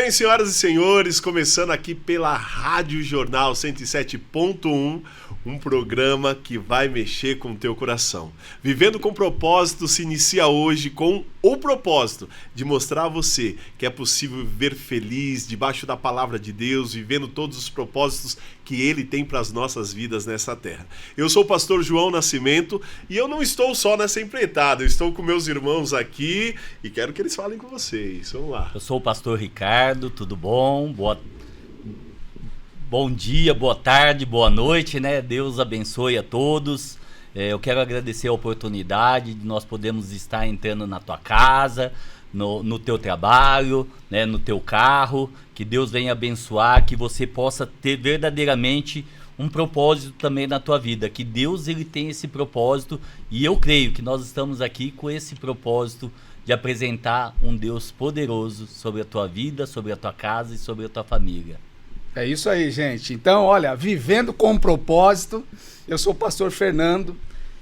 bem, senhoras e senhores, começando aqui pela Rádio Jornal 107.1, um programa que vai mexer com o teu coração. Vivendo com Propósito se inicia hoje com o propósito de mostrar a você que é possível viver feliz debaixo da palavra de Deus, vivendo todos os propósitos que Ele tem para as nossas vidas nessa terra. Eu sou o pastor João Nascimento e eu não estou só nessa empreitada, eu estou com meus irmãos aqui e quero que eles falem com vocês. Vamos lá. Eu sou o pastor Ricardo, tudo bom? Bom dia, boa tarde, boa noite, né? Deus abençoe a todos. Eu quero agradecer a oportunidade de nós podermos estar entrando na tua casa, no teu trabalho, né? No teu carro. Que Deus venha abençoar, que você possa ter verdadeiramente um propósito também na tua vida. Que Deus ele tem esse propósito e eu creio que nós estamos aqui com esse propósito de apresentar um Deus poderoso sobre a tua vida, sobre a tua casa e sobre a tua família. É isso aí, gente. Então, olha, vivendo com um propósito, eu sou o pastor Fernando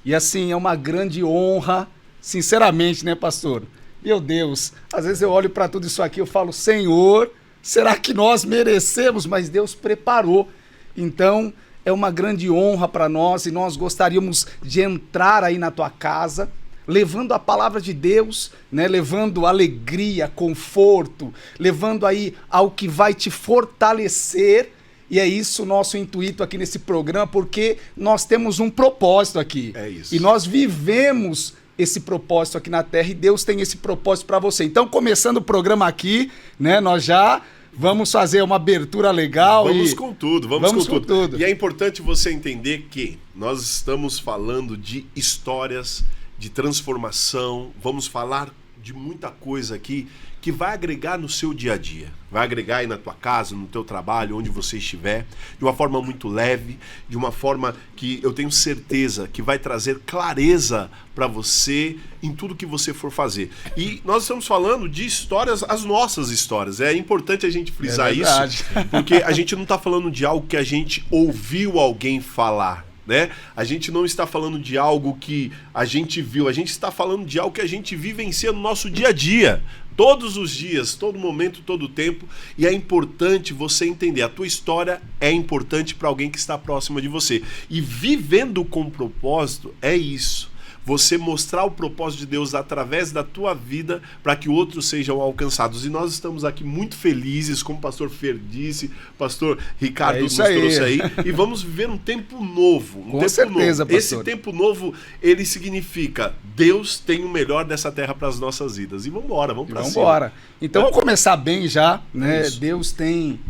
e assim, é uma grande honra, sinceramente, né, pastor? Meu Deus, às vezes eu olho para tudo isso aqui e eu falo, Senhor, será que nós merecemos? Mas Deus preparou. Então, é uma grande honra para nós e nós gostaríamos de entrar aí na tua casa, levando a palavra de Deus, né? Levando alegria, conforto, levando aí ao que vai te fortalecer. E é isso o nosso intuito aqui nesse programa, porque nós temos um propósito aqui. É isso. E nós vivemos esse propósito aqui na Terra e Deus tem esse propósito para você. Então, começando o programa aqui, né? Nós já vamos fazer uma abertura legal. Vamos com tudo, vamos com tudo. E é importante você entender que nós estamos falando de histórias de transformação, vamos falar de muita coisa aqui que vai agregar no seu dia a dia, vai agregar aí na tua casa, no teu trabalho, onde você estiver, de uma forma muito leve, de uma forma que eu tenho certeza que vai trazer clareza para você em tudo que você for fazer. E nós estamos falando de histórias, as nossas histórias, é importante a gente frisar isso, porque a gente não está falando de algo que a gente ouviu alguém falar, né? A gente não está falando de algo que a gente viu, a gente está falando de algo que a gente vivencia no nosso dia a dia, todos os dias, todo momento, todo tempo, e é importante você entender, a tua história é importante para alguém que está próximo de você, e vivendo com propósito é isso. Você mostrar o propósito de Deus através da tua vida para que outros sejam alcançados. E nós estamos aqui muito felizes, como o pastor Fer disse, pastor Ricardo nos trouxe aí. E vamos viver um tempo novo. Com certeza, pastor. Esse tempo novo, ele significa Deus tem o melhor dessa terra para as nossas vidas. E vamos embora, vamos para cima. Vamos embora. Então vamos começar bem já, né? Deus tem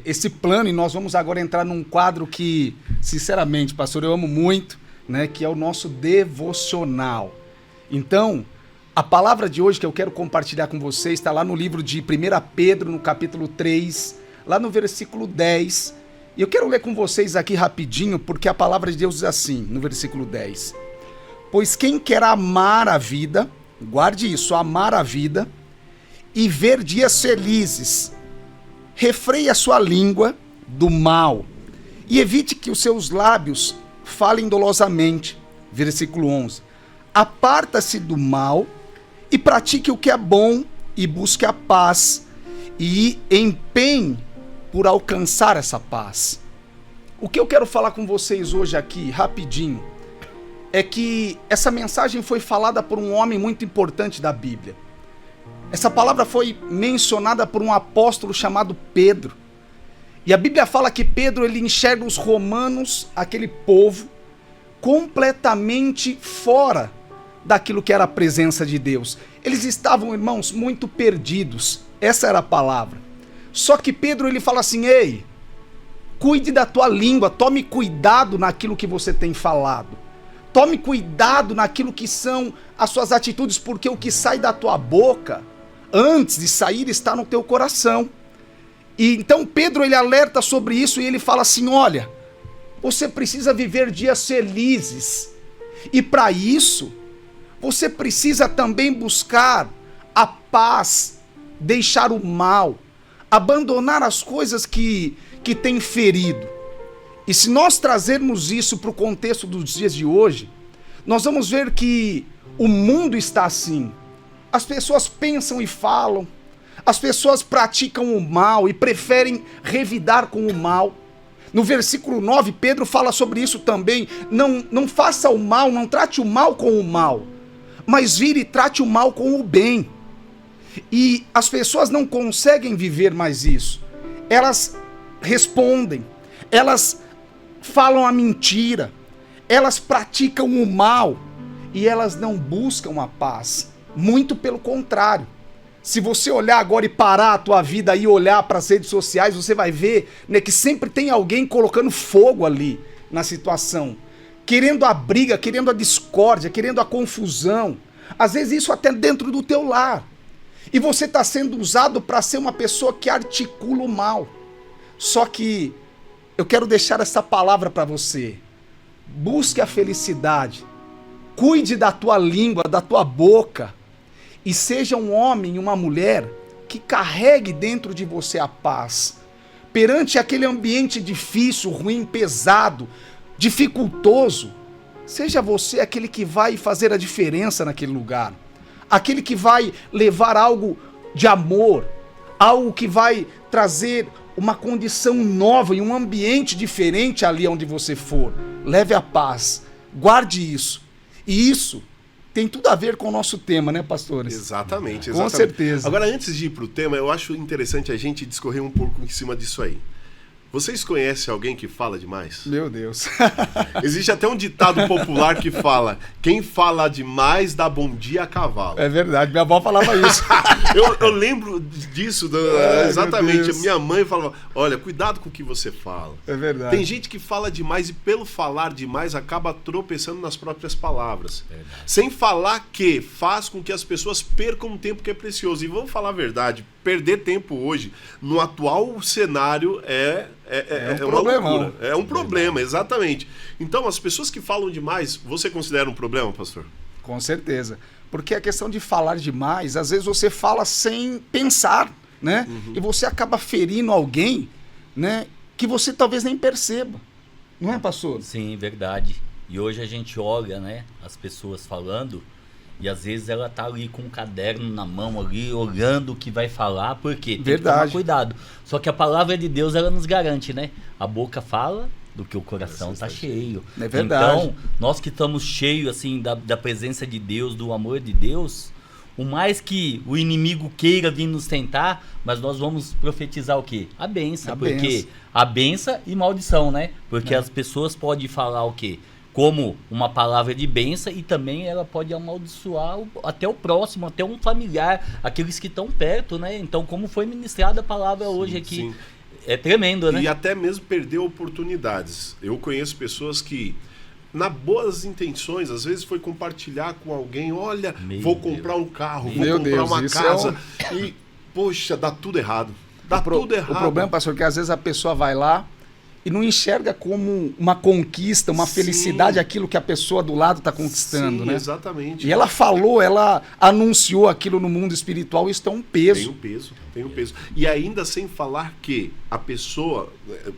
esse plano e nós vamos agora entrar num quadro que, sinceramente, pastor, eu amo muito, né, que é o nosso devocional. Então, a palavra de hoje que eu quero compartilhar com vocês está lá no livro de 1 Pedro, no capítulo 3, lá no versículo 10. E eu quero ler com vocês aqui rapidinho, porque a palavra de Deus diz assim, no versículo 10. Pois quem quer amar a vida, guarde isso, amar a vida, e ver dias felizes, refreie a sua língua do mal, e evite que os seus lábios falem dolosamente. Versículo 11. Aparta-se do mal e pratique o que é bom e busque a paz e empenhe por alcançar essa paz. O que eu quero falar com vocês hoje aqui, rapidinho, é que essa mensagem foi falada por um homem muito importante da Bíblia. Essa palavra foi mencionada por um apóstolo chamado Pedro. E a Bíblia fala que Pedro ele enxerga os romanos, aquele povo, completamente fora daquilo que era a presença de Deus. Eles estavam, irmãos, muito perdidos. Essa era a palavra. Só que Pedro ele fala assim, ei, cuide da tua língua, tome cuidado naquilo que você tem falado. Tome cuidado naquilo que são as suas atitudes, porque o que sai da tua boca, antes de sair, está no teu coração. E então Pedro ele alerta sobre isso e ele fala assim, olha, você precisa viver dias felizes. E para isso, você precisa também buscar a paz, deixar o mal, abandonar as coisas que tem ferido. E se nós trazermos isso para o contexto dos dias de hoje, nós vamos ver que o mundo está assim. As pessoas pensam e falam, As pessoas praticam o mal e preferem revidar com o mal. No versículo 9, Pedro fala sobre isso também. Não faça o mal, não trate o mal com o mal, mas vire e trate o mal com o bem. E as pessoas não conseguem viver mais isso. Elas respondem, elas falam a mentira, elas praticam o mal e elas não buscam a paz. Muito pelo contrário. Se você olhar agora e parar a tua vida e olhar para as redes sociais, você vai ver, né, que sempre tem alguém colocando fogo ali na situação, querendo a briga, querendo a discórdia, querendo a confusão. Às vezes isso até dentro do teu lar. E você está sendo usado para ser uma pessoa que articula o mal. Só que eu quero deixar essa palavra para você. Busque a felicidade. Cuide da tua língua, da tua boca. E seja um homem e uma mulher que carregue dentro de você a paz. Perante aquele ambiente difícil, ruim, pesado, dificultoso, seja você aquele que vai fazer a diferença naquele lugar. Aquele que vai levar algo de amor, algo que vai trazer uma condição nova e um ambiente diferente ali onde você for. Leve a paz, guarde isso. E isso tem tudo a ver com o nosso tema, né, pastores? Exatamente. Com certeza. Agora, antes de ir para o tema, eu acho interessante a gente discorrer um pouco em cima disso aí. Vocês conhecem alguém que fala demais? Meu Deus. Existe até um ditado popular que fala: quem fala demais dá bom dia a cavalo. É verdade, minha avó falava isso. eu lembro disso, exatamente. Minha mãe falava: olha, cuidado com o que você fala. É verdade. Tem gente que fala demais e pelo falar demais acaba tropeçando nas próprias palavras. Sem falar que faz com que as pessoas percam um tempo que é precioso. E vamos falar a verdade, perder tempo hoje, no atual cenário, é um uma problemão. loucura. É um problema, exatamente. Então, as pessoas que falam demais, você considera um problema, pastor? Com certeza. Porque a questão de falar demais, às vezes você fala sem pensar, né? E você acaba ferindo alguém, né, que você talvez nem perceba. Não é, pastor? Sim, verdade. E hoje a gente olha, né, as pessoas falando, e às vezes ela tá ali com um caderno na mão ali, olhando o que vai falar, porque tem que tomar cuidado. Só que a palavra de Deus, ela nos garante, né? A boca fala do que o coração tá cheio. É verdade. Então, nós que estamos cheios, assim, da presença de Deus, do amor de Deus, o mais que o inimigo queira vir nos tentar, mas nós vamos profetizar o quê? A bênção. Porque a bênção e maldição, né? Porque as pessoas podem falar o quê? Como uma palavra de bênção, e também ela pode amaldiçoar até o próximo, até um familiar, aqueles que estão perto, né? Então, como foi ministrada a palavra hoje aqui, sim. É tremendo, né? E até mesmo perder oportunidades. Eu conheço pessoas que, na boas intenções, às vezes foi compartilhar com alguém: olha, vou comprar um carro, vou comprar uma casa, e, poxa, dá tudo errado. Dá tudo errado. O problema, pastor, é que às vezes a pessoa vai lá e não enxerga como uma conquista, uma felicidade, aquilo que a pessoa do lado está conquistando, né? Exatamente. E ela falou, ela anunciou aquilo no mundo espiritual, isso tem um peso. Tem um peso. E ainda sem falar que a pessoa,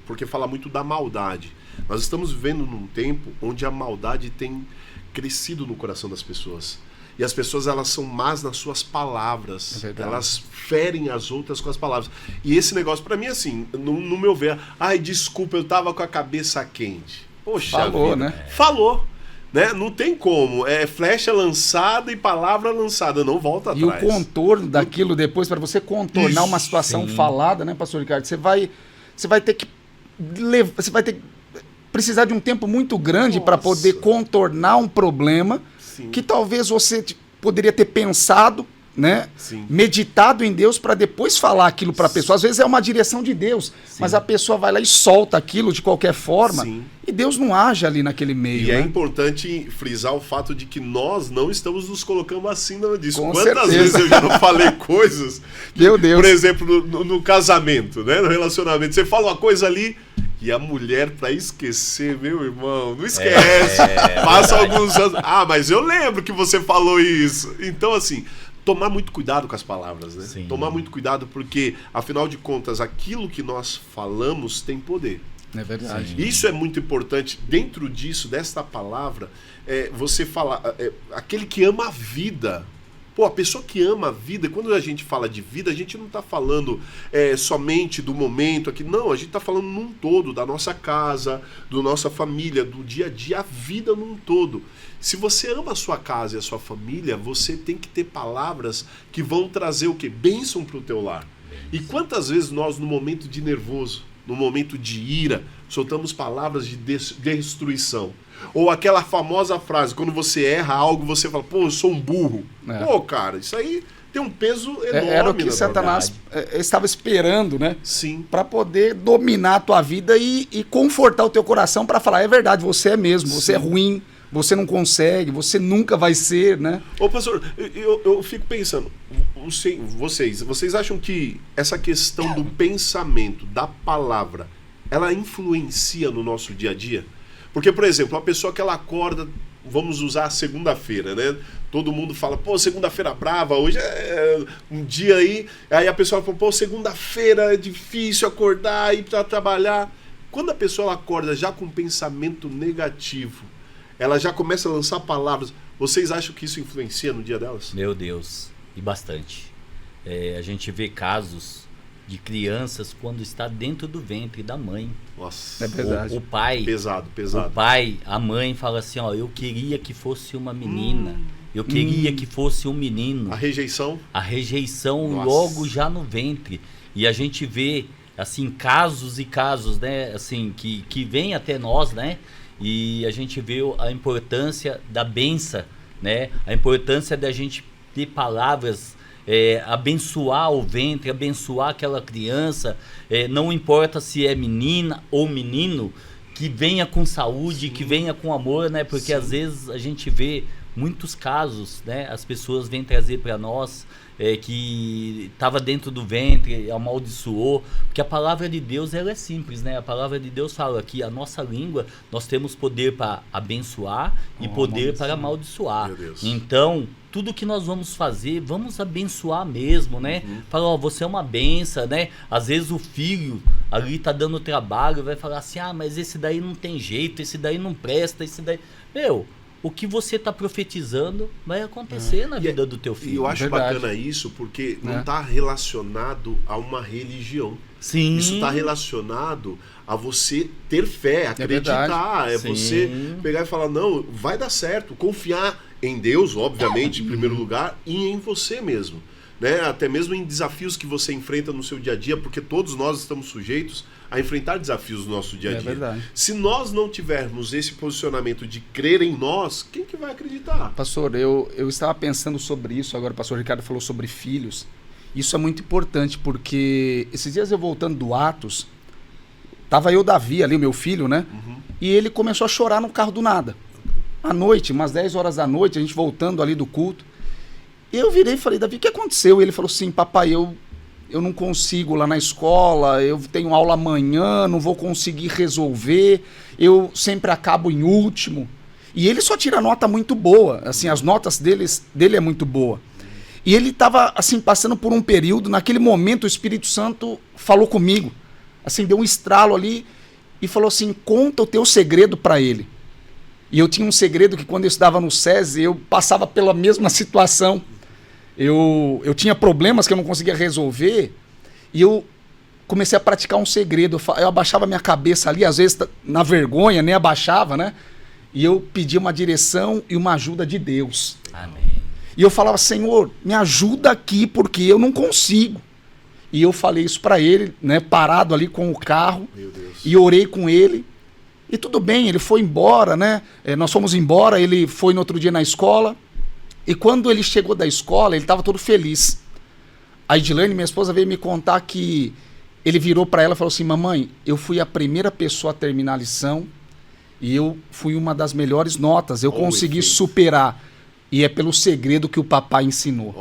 porque fala muito da maldade, nós estamos vivendo num tempo onde a maldade tem crescido no coração das pessoas. E as pessoas, elas são más nas suas palavras. Elas ferem as outras com as palavras. E esse negócio, pra mim, assim, no meu ver, ai, desculpa, eu tava com a cabeça quente. Poxa Falou, vida. né? Falou. Né? Não tem como. É flecha lançada e palavra lançada. Não volta atrás. E o contorno daquilo depois, para você contornar uma situação falada, né, pastor Ricardo? Você vai ter que precisar de um tempo muito grande para poder contornar um problema. Sim. Que talvez você poderia ter pensado, né? Sim. Meditado em Deus para depois falar aquilo para a pessoa. Às vezes é uma direção de Deus, mas a pessoa vai lá e solta aquilo de qualquer forma. Sim. E Deus não age ali naquele meio. E é importante frisar o fato de que nós não estamos nos colocando assim disso. Com Quantas certeza. vezes eu já não falei coisas? Meu Deus. Por exemplo, no casamento, né? No relacionamento. Você fala uma coisa ali e a mulher, pra esquecer, meu irmão, não esquece. Passa alguns anos. Ah, mas eu lembro que você falou isso. Então, assim, tomar muito cuidado com as palavras, né? Sim. Tomar muito cuidado porque, afinal de contas, aquilo que nós falamos tem poder. É verdade. Sim. Isso é muito importante. Dentro disso, desta palavra, você falar, aquele que ama a vida. Pô, a pessoa que ama a vida, quando a gente fala de vida, a gente não está falando somente do momento aqui, não, a gente está falando num todo, da nossa casa, da nossa família, do dia a dia, a vida num todo. Se você ama a sua casa e a sua família, você tem que ter palavras que vão trazer o quê? Bênção para o teu lar. E quantas vezes nós, no momento de nervoso, no momento de ira, soltamos palavras de destruição? Ou aquela famosa frase, quando você erra algo, você fala, pô, eu sou um burro. Pô, cara, isso aí tem um peso enorme. Era o que Satanás estava esperando, né? Sim. Para poder dominar a tua vida e confortar o teu coração para falar, é verdade, você é mesmo, você é ruim, você não consegue, você nunca vai ser, né? Ô, pastor, eu fico pensando, vocês acham que essa questão do pensamento, da palavra, ela influencia no nosso dia a dia? Porque, por exemplo, a pessoa que ela acorda, vamos usar a segunda-feira, né? Todo mundo fala, pô, segunda-feira brava, hoje é um dia aí a pessoa fala, pô, segunda-feira é difícil acordar, ir para trabalhar. Quando a pessoa ela acorda já com um pensamento negativo, ela já começa a lançar palavras, vocês acham que isso influencia no dia delas? Meu Deus, e bastante. A gente vê casos de crianças quando está dentro do ventre da mãe. Nossa, é verdade. O pai, pesado. O pai, a mãe fala assim, ó, eu queria que fosse uma menina, eu queria que fosse um menino. A rejeição? A rejeição Nossa. logo já no ventre. E a gente vê, assim, casos e casos, né, assim, que vêm até nós, né, e a gente vê a importância da benção, né, a importância da gente ter palavras, abençoar o ventre, abençoar aquela criança, não importa se é menina ou menino, que venha com saúde, sim, que venha com amor, né? Porque sim, às vezes a gente vê muitos casos, né? As pessoas vêm trazer para nós que estava dentro do ventre, amaldiçoou, porque a palavra de Deus ela é simples, né? A palavra de Deus fala que a nossa língua, nós temos poder para abençoar e poder para amaldiçoar. Então, tudo que nós vamos fazer, vamos abençoar mesmo, né? Falar, ó, você é uma benção, né? Às vezes o filho ali tá dando trabalho, vai falar assim, mas esse daí não tem jeito, esse daí não presta, esse daí... O que você está profetizando vai acontecer na vida do teu filho. E eu acho bacana isso porque não está relacionado a uma religião. Sim. Isso está relacionado a você ter fé, acreditar. Você pegar e falar, não, vai dar certo. Confiar em Deus, obviamente, em primeiro lugar, e em você mesmo. Né? Até mesmo em desafios que você enfrenta no seu dia a dia, porque todos nós estamos sujeitos a enfrentar desafios no nosso dia a dia. Verdade. Se nós não tivermos esse posicionamento de crer em nós, quem que vai acreditar? Pastor, eu estava pensando sobre isso, agora o pastor Ricardo falou sobre filhos. Isso é muito importante, porque esses dias eu voltando do Atos, tava eu, Davi, ali, o meu filho, né? E ele começou a chorar no carro do nada. À noite, umas 10 horas da noite, a gente voltando ali do culto. E eu virei e falei, Davi, o que aconteceu? E ele falou assim, papai, eu não consigo lá na escola, eu tenho aula amanhã, não vou conseguir resolver, eu sempre acabo em último. E ele só tira nota muito boa, assim, as notas dele é muito boa. E ele estava, assim, passando por um período, naquele momento o Espírito Santo falou comigo, assim, deu um estralo ali e falou assim, conta o teu segredo para ele. E eu tinha um segredo que quando eu estudava no SESI, eu passava pela mesma situação. Eu tinha problemas que eu não conseguia resolver e eu comecei a praticar um segredo. Eu abaixava minha cabeça ali, às vezes na vergonha, nem abaixava, né? E eu pedia uma direção e uma ajuda de Deus. Amém. E eu falava, Senhor, me ajuda aqui porque eu não consigo. E eu falei isso para ele, né? Parado ali com o carro. Meu Deus. E orei com ele. E tudo bem, ele foi embora, né? Nós fomos embora, ele foi no outro dia na escola. E quando ele chegou da escola, ele estava todo feliz. A Edilane, minha esposa, veio me contar que ele virou para ela e falou assim, mamãe, eu fui a primeira pessoa a terminar a lição e eu fui uma das melhores notas, eu consegui superar. E é pelo segredo que o papai ensinou.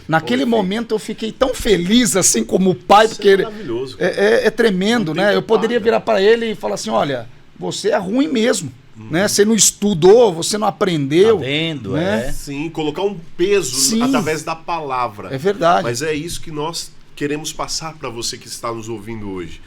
Naquele momento eu fiquei tão feliz assim como pai, isso porque é maravilhoso. É tremendo, né? Eu poderia virar para ele e falar assim, olha, você é ruim mesmo. Né? Você não estudou, você não aprendeu. Tá vendo, né? Sim, colocar um peso através da palavra. É verdade. Mas é isso que nós queremos passar para você que está nos ouvindo hoje.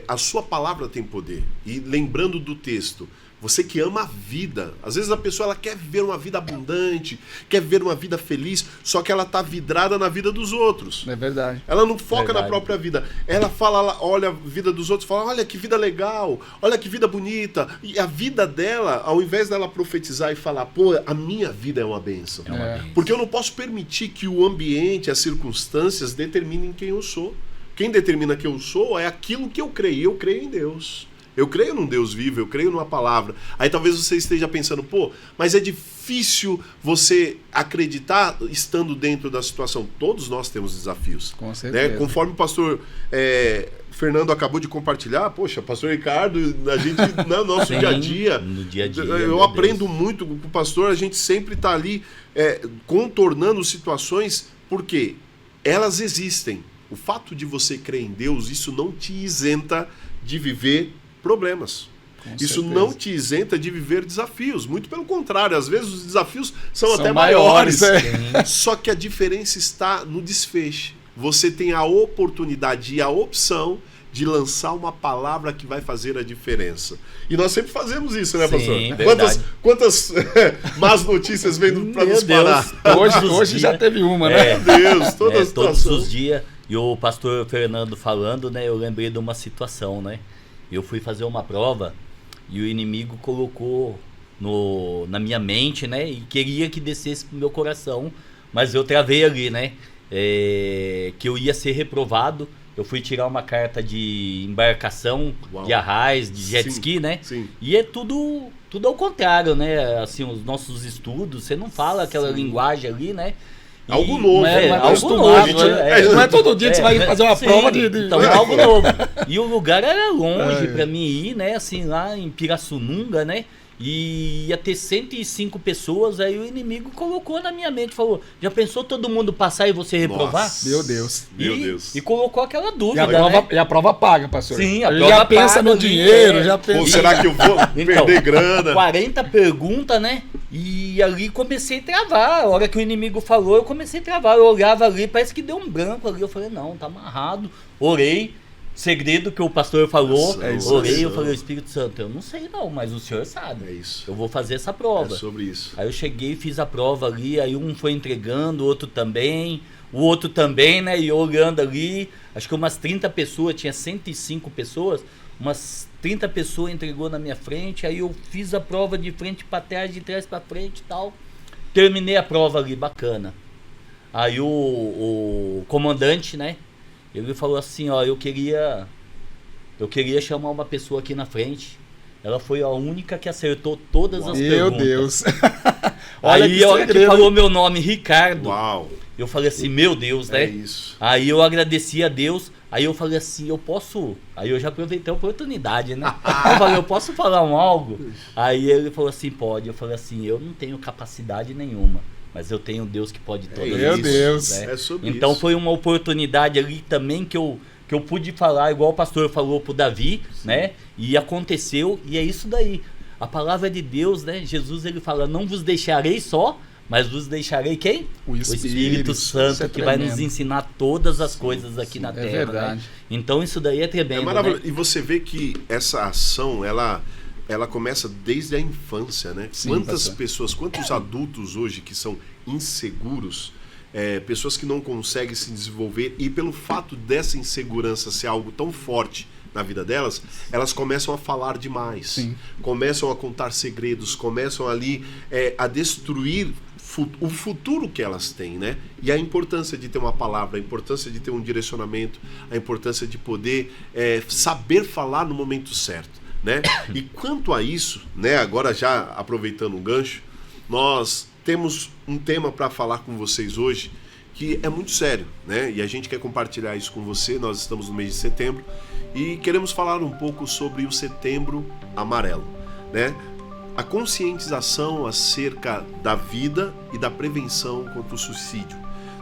A sua palavra tem poder. E lembrando do texto, você que ama a vida, às vezes a pessoa ela quer viver uma vida abundante, quer viver uma vida feliz, só que ela está vidrada na vida dos outros. É verdade. Ela não foca na própria vida. Ela fala, olha a vida dos outros, fala, olha que vida legal, olha que vida bonita. E a vida dela, ao invés dela profetizar e falar, pô, a minha vida é uma bênção. Porque eu não posso permitir que o ambiente, as circunstâncias determinem quem eu sou. Quem determina quem eu sou é aquilo que eu creio. Eu creio em Deus. Eu creio num Deus vivo, eu creio numa palavra. Aí talvez você esteja pensando, pô, mas é difícil você acreditar estando dentro da situação. Todos nós temos desafios. Com certeza. Né? Conforme o pastor Fernando acabou de compartilhar, poxa, pastor Ricardo, a gente, no nosso Sim, dia a dia, no dia a dia, eu aprendo muito com o pastor, a gente sempre está ali contornando situações, porque elas existem. O fato de você crer em Deus, isso não te isenta de viver problemas. Isso não te isenta de viver desafios. Muito pelo contrário, às vezes os desafios são até maiores. Só que a diferença está no desfecho. Você tem a oportunidade e a opção de lançar uma palavra que vai fazer a diferença. E nós sempre fazemos isso, né, pastor? Quantas más notícias vêm para nos parar? Hoje já teve uma, né? Meu Deus, todos os dias. E o pastor Fernando falando, né, eu lembrei de uma situação, né? Eu fui fazer uma prova e o inimigo colocou na minha mente, né? E queria que descesse pro meu coração, mas eu travei ali, né? Que eu ia ser reprovado. Eu fui tirar uma carta de embarcação, de arraiz, de jet ski, né? Sim. E é tudo ao contrário, né? Assim, os nossos estudos, você não fala aquela linguagem ali, né? Algo novo, não é todo dia que você vai fazer uma prova de... Então, algo novo. E o lugar era longe pra mim ir, né? Assim, lá em Pirassununga, né? E ia ter 105 pessoas, aí o inimigo colocou na minha mente, falou, já pensou todo mundo passar e você reprovar? Nossa, meu Deus. E colocou aquela dúvida, e a prova paga, pastor. Sim, a prova já pensa no dinheiro, já pensa... Pô, será que eu vou perder grana? 40 perguntas, né? E ali comecei a travar. A hora que o inimigo falou, eu comecei a travar. Eu olhava ali, parece que deu um branco ali. Eu falei, não, tá amarrado. Orei. Segredo que o pastor falou. Orei, eu falei, Espírito Santo, eu não sei não, mas o senhor sabe. É isso. Eu vou fazer essa prova. É sobre isso. Aí eu cheguei e fiz a prova ali. Aí um foi entregando, o outro também. O outro também, né? E eu olhando ali. Acho que umas 30 pessoas, tinha 105 pessoas. Umas 30 pessoas entregou na minha frente, aí eu fiz a prova de frente para trás, de trás para frente e tal. Terminei a prova ali, bacana. Aí o comandante, né, ele falou assim, ó, eu queria chamar uma pessoa aqui na frente. Ela foi a única que acertou todas as perguntas. Meu Deus. Aí a hora que falou meu nome, Ricardo, Uau. eu falei assim, meu Deus, né? É isso. Aí eu agradeci a Deus. Aí eu falei assim, eu posso... Aí eu já aproveitei a oportunidade, né? Eu falei, eu posso falar algo? Aí ele falou assim, pode. Eu falei assim, eu não tenho capacidade nenhuma, mas eu tenho Deus que pode todas as coisas. Meu Deus. Né? É sobre então isso. foi uma oportunidade ali também que eu pude falar, igual o pastor falou pro Davi, né? E aconteceu, e é isso daí. A palavra de Deus, né? Jesus, ele fala, não vos deixarei só, mas vos deixarei quem? O Espírito Santo, que vai nos ensinar todas as coisas aqui na Terra. É verdade. Né? Então isso daí é tremendo. É maravilhoso. Né? E você vê que essa ação, ela começa desde a infância, né? Sim, quantas pessoas, quantos adultos hoje que são inseguros, pessoas que não conseguem se desenvolver, e pelo fato dessa insegurança ser algo tão forte na vida delas, elas começam a falar demais. Sim. Começam a contar segredos, começam ali a destruir o futuro que elas têm, né? E a importância de ter uma palavra, a importância de ter um direcionamento, a importância de poder saber falar no momento certo, né? E quanto a isso, né? Agora já aproveitando um gancho, nós temos um tema para falar com vocês hoje que é muito sério, né? E a gente quer compartilhar isso com você. Nós estamos no mês de setembro e queremos falar um pouco sobre o Setembro Amarelo, né? A conscientização acerca da vida e da prevenção contra o suicídio.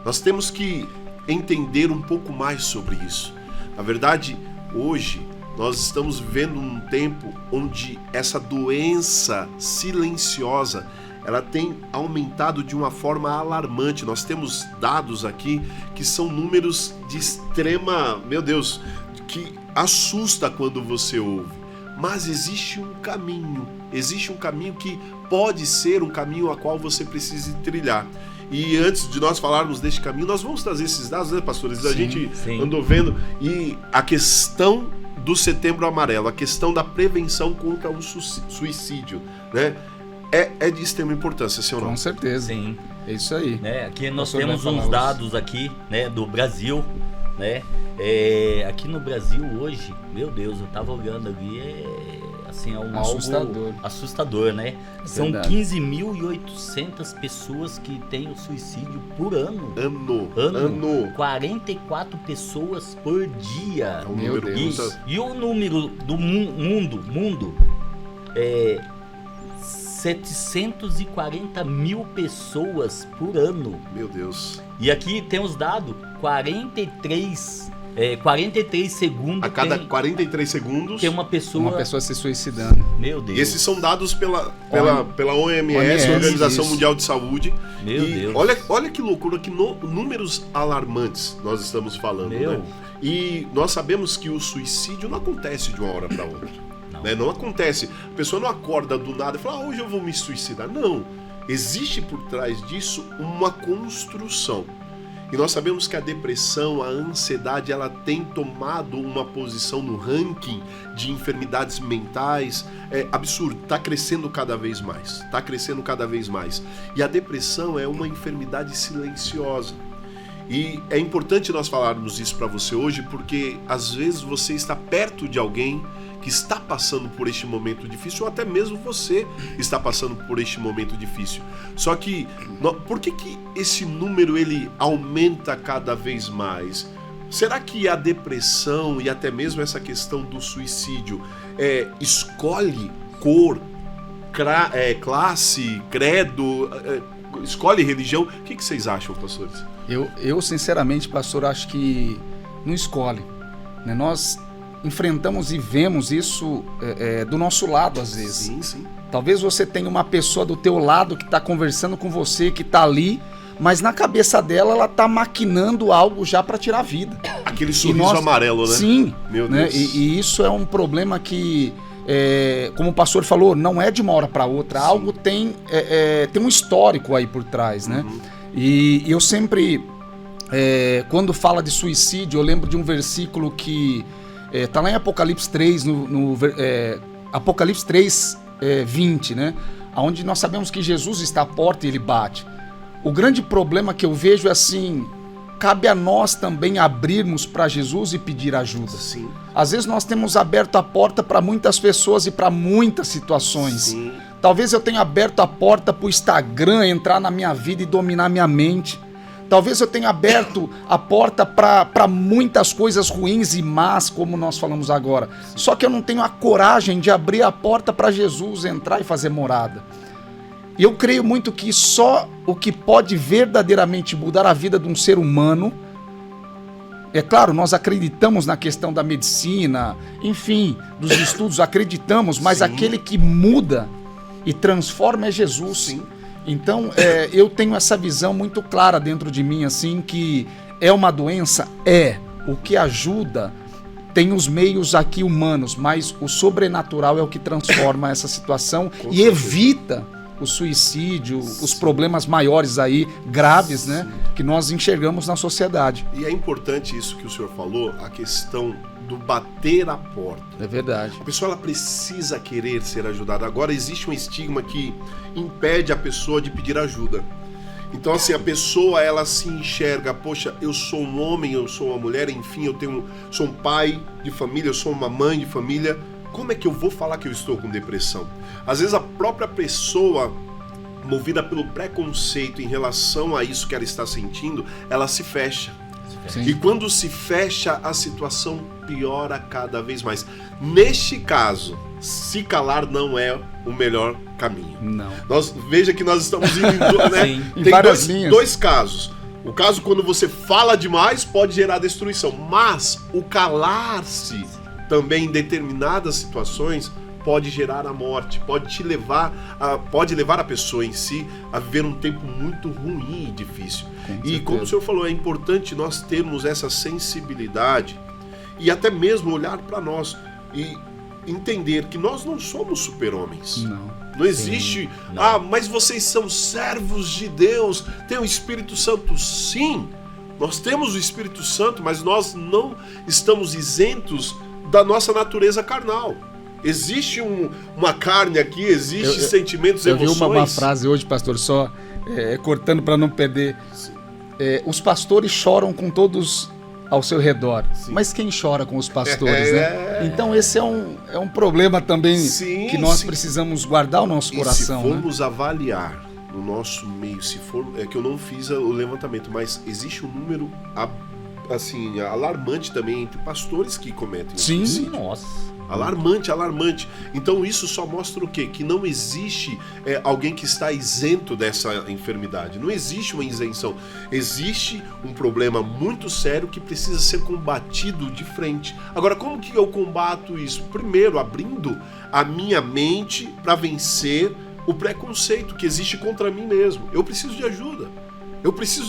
Nós temos que entender um pouco mais sobre isso. Na verdade, hoje nós estamos vivendo um tempo onde essa doença silenciosa ela tem aumentado de uma forma alarmante. Nós temos dados aqui que são números de extrema, meu Deus, que assusta quando você ouve, mas existe um caminho que pode ser um caminho a qual você precisa trilhar. E antes de nós falarmos deste caminho, nós vamos trazer esses dados, né, pastores? A gente andou vendo, e a questão do Setembro Amarelo, a questão da prevenção contra o suicídio, né, é de extrema importância, senhor. Com certeza. Sim. É isso aí. Aqui nós temos uns dados aqui, né, do Brasil, né? Aqui no Brasil hoje, meu Deus, eu tava olhando ali, assim, é um algo assustador, né? São 15.800 pessoas que têm o suicídio por ano. Ano. 44 pessoas por dia. Meu Deus. E o número do mundo é 740 mil pessoas por ano. Meu Deus. E aqui tem os dados, 43 segundos. A cada 43 segundos tem uma pessoa se suicidando. Meu Deus. E esses são dados pela OMS, Organização Mundial de Saúde. Meu Deus. Olha que loucura, que números alarmantes nós estamos falando, né? E nós sabemos que o suicídio não acontece de uma hora para outra. Não acontece. A pessoa não acorda do nada e fala, hoje eu vou me suicidar. Não. Existe por trás disso uma construção. E nós sabemos que a depressão, a ansiedade, ela tem tomado uma posição no ranking de enfermidades mentais. É absurdo, está crescendo cada vez mais. E a depressão é uma enfermidade silenciosa. E é importante nós falarmos isso para você hoje, porque às vezes você está perto de alguém que está passando por este momento difícil, ou até mesmo você está passando por este momento difícil. Só que, por que esse número ele aumenta cada vez mais? Será que a depressão e até mesmo essa questão do suicídio escolhe cor, classe, credo, escolhe religião? O que vocês acham, pastores? Eu sinceramente, pastor, acho que não escolhe, né? Nós enfrentamos e vemos isso do nosso lado às vezes. Sim. Talvez você tenha uma pessoa do teu lado que está conversando com você, que está ali, mas na cabeça dela ela está maquinando algo já para tirar a vida. Aquele sorriso amarelo, né? Sim. Meu né? Deus. E isso é um problema que, como o pastor falou, não é de uma hora para outra. Sim. Algo tem um histórico aí por trás, né? E eu sempre, quando fala de suicídio, eu lembro de um versículo que tá lá em Apocalipse 3, Apocalipse 3, 20, né? Onde nós sabemos que Jesus está à porta e ele bate. O grande problema que eu vejo é assim, cabe a nós também abrirmos para Jesus e pedir ajuda. Sim. Às vezes nós temos aberto a porta para muitas pessoas e para muitas situações. Sim. Talvez eu tenha aberto a porta para o Instagram entrar na minha vida e dominar minha mente. Talvez eu tenha aberto a porta para muitas coisas ruins e más, como nós falamos agora. Só que eu não tenho a coragem de abrir a porta para Jesus entrar e fazer morada. E eu creio muito que só o que pode verdadeiramente mudar a vida de um ser humano, é claro, nós acreditamos na questão da medicina, enfim, dos estudos, acreditamos, mas Sim. aquele que muda e transforma é Jesus. Sim. Então, eu tenho essa visão muito clara dentro de mim, assim, que é uma doença? O que ajuda tem os meios aqui humanos, mas o sobrenatural é o que transforma essa situação e evita o suicídio, os problemas maiores aí, graves, né, que nós enxergamos na sociedade. E é importante isso que o senhor falou, a questão do bater a porta. É verdade. A pessoa ela precisa querer ser ajudada. Agora existe um estigma que impede a pessoa de pedir ajuda. Então assim, a pessoa ela se enxerga, poxa, eu sou um homem, eu sou uma mulher, enfim, sou um pai de família, eu sou uma mãe de família. Como é que eu vou falar que eu estou com depressão? Às vezes a própria pessoa, movida pelo preconceito em relação a isso que ela está sentindo, ela se fecha. Sim. E quando se fecha, a situação piora cada vez mais. Neste caso, se calar não é o melhor caminho. Não. Veja que nós estamos indo em várias linhas. Dois casos. O caso quando você fala demais pode gerar destruição, mas o calar-se também em determinadas situações pode gerar a morte, pode levar a pessoa em si a viver um tempo muito ruim e difícil. E como o senhor falou, é importante nós termos essa sensibilidade e até mesmo olhar para nós e entender que nós não somos super-homens. Não existe, mas vocês são servos de Deus, tem o Espírito Santo. Sim, nós temos o Espírito Santo, mas nós não estamos isentos da nossa natureza carnal. Existe uma carne aqui, existe sentimentos, emoções. Eu vi uma frase hoje, pastor, só cortando para não perder. Os pastores choram com todos ao seu redor, mas quem chora com os pastores, né? Então esse é um problema também que nós precisamos guardar o nosso coração. E se formos avaliar no nosso meio, que eu não fiz o levantamento, mas existe um número assim, alarmante também entre pastores que cometem suicídio. Nossa. Alarmante. Então isso só mostra o quê? Que não existe alguém que está isento dessa enfermidade. Não existe uma isenção. Existe um problema muito sério que precisa ser combatido de frente. Agora, como que eu combato isso? Primeiro, abrindo a minha mente para vencer o preconceito que existe contra mim mesmo. Eu preciso de ajuda. E preciso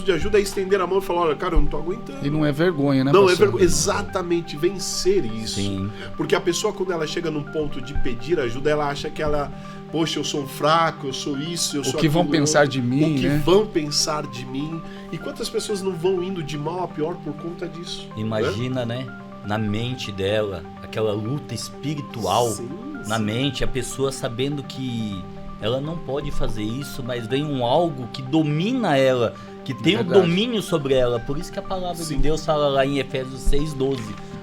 de ajuda a estender a mão e falar, olha, cara, eu não tô aguentando. E não é vergonha, né, Não pastor? é vergonha, exatamente, vencer isso. Sim. Porque a pessoa, quando ela chega num ponto de pedir ajuda, ela acha que poxa, eu sou um fraco, eu sou isso, eu sou aquilo. O que vão pensar de mim, O que vão pensar de mim. E quantas pessoas não vão indo de mal a pior por conta disso? Imagina, né? Na mente dela, aquela luta espiritual na mente, a pessoa sabendo que ela não pode fazer isso, mas vem algo que domina ela, que tem um domínio sobre ela. Por isso que a palavra de Deus fala lá em Efésios 6:12.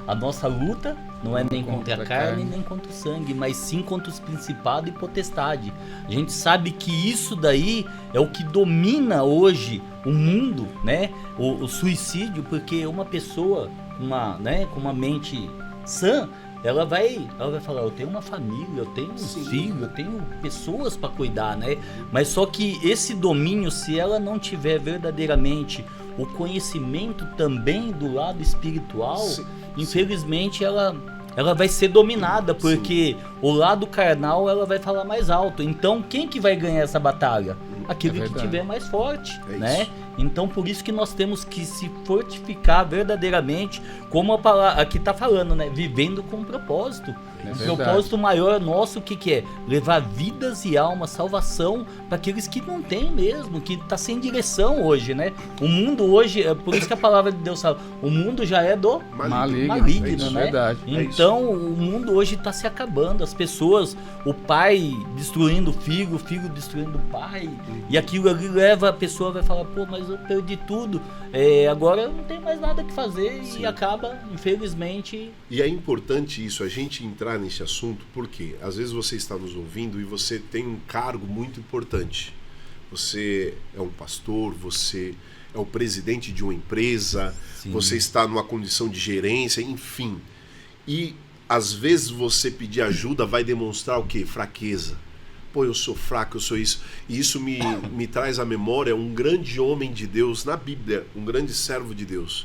A nossa luta não é nem contra a carne, nem contra o sangue, mas sim contra os principados e potestade. A gente sabe que isso daí é o que domina hoje o mundo, né? O suicídio, porque uma pessoa com uma mente sã, ela vai falar, eu tenho uma família, eu tenho um filho, eu tenho pessoas para cuidar, né? Mas só que esse domínio, se ela não tiver verdadeiramente o conhecimento também do lado espiritual, infelizmente ela vai ser dominada, porque o lado carnal ela vai falar mais alto. Então quem que vai ganhar essa batalha? Aquele que tiver mais forte, né? Então por isso que nós temos que se fortificar verdadeiramente, como a palavra aqui está falando, né? Vivendo com um propósito. O propósito maior nosso, o que é? Levar vidas e almas, salvação para aqueles que não têm mesmo, que está sem direção hoje, né? O mundo hoje, por isso que a palavra de Deus fala, o mundo já é do maligno, né? Verdade. Então o mundo hoje está se acabando, as pessoas, o pai destruindo o filho destruindo o pai, e aquilo ali leva, a pessoa vai falar, pô, mas eu perdi tudo, agora eu não tenho mais nada que fazer, e acaba, infelizmente... E é importante isso, a gente entrar nesse assunto, porque às vezes você está nos ouvindo e você tem um cargo muito importante. Você é um pastor, você é o presidente de uma empresa, você está numa condição de gerência, enfim. E às vezes você pedir ajuda vai demonstrar o quê? Fraqueza. Pô, eu sou fraco, eu sou isso. E isso me traz à memória um grande homem de Deus na Bíblia, um grande servo de Deus.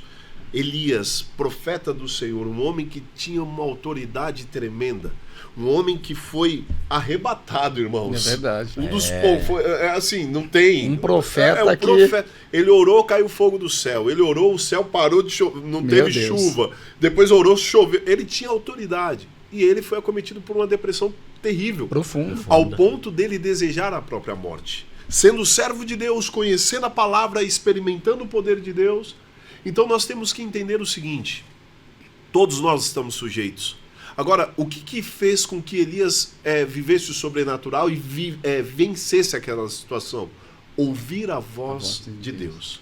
Elias, profeta do Senhor, um homem que tinha uma autoridade tremenda, um homem que foi arrebatado, irmãos. É verdade. Um dos assim, não tem. Um profeta Ele orou, caiu fogo do céu. Ele orou, o céu parou de chover, não teve chuva. Depois orou, choveu. Ele tinha autoridade e ele foi acometido por uma depressão terrível, profunda, ao ponto dele desejar a própria morte. Sendo servo de Deus, conhecendo a palavra, experimentando o poder de Deus. Então nós temos que entender o seguinte, todos nós estamos sujeitos. Agora, o que fez com que Elias vivesse o sobrenatural e vencesse aquela situação? Ouvir a voz de Deus.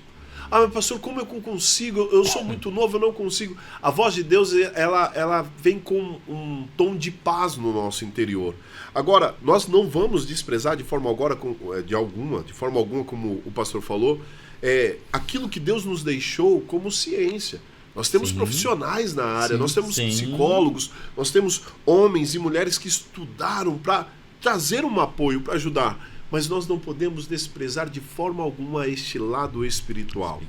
Ah, mas pastor, como eu consigo? Eu sou muito novo, eu não consigo. A voz de Deus, ela vem com um tom de paz no nosso interior. Agora, nós não vamos desprezar de forma alguma, como o pastor falou, aquilo que Deus nos deixou como ciência. Nós temos profissionais na área, nós temos psicólogos, nós temos homens e mulheres que estudaram para trazer um apoio, para ajudar. Mas nós não podemos desprezar de forma alguma este lado espiritual.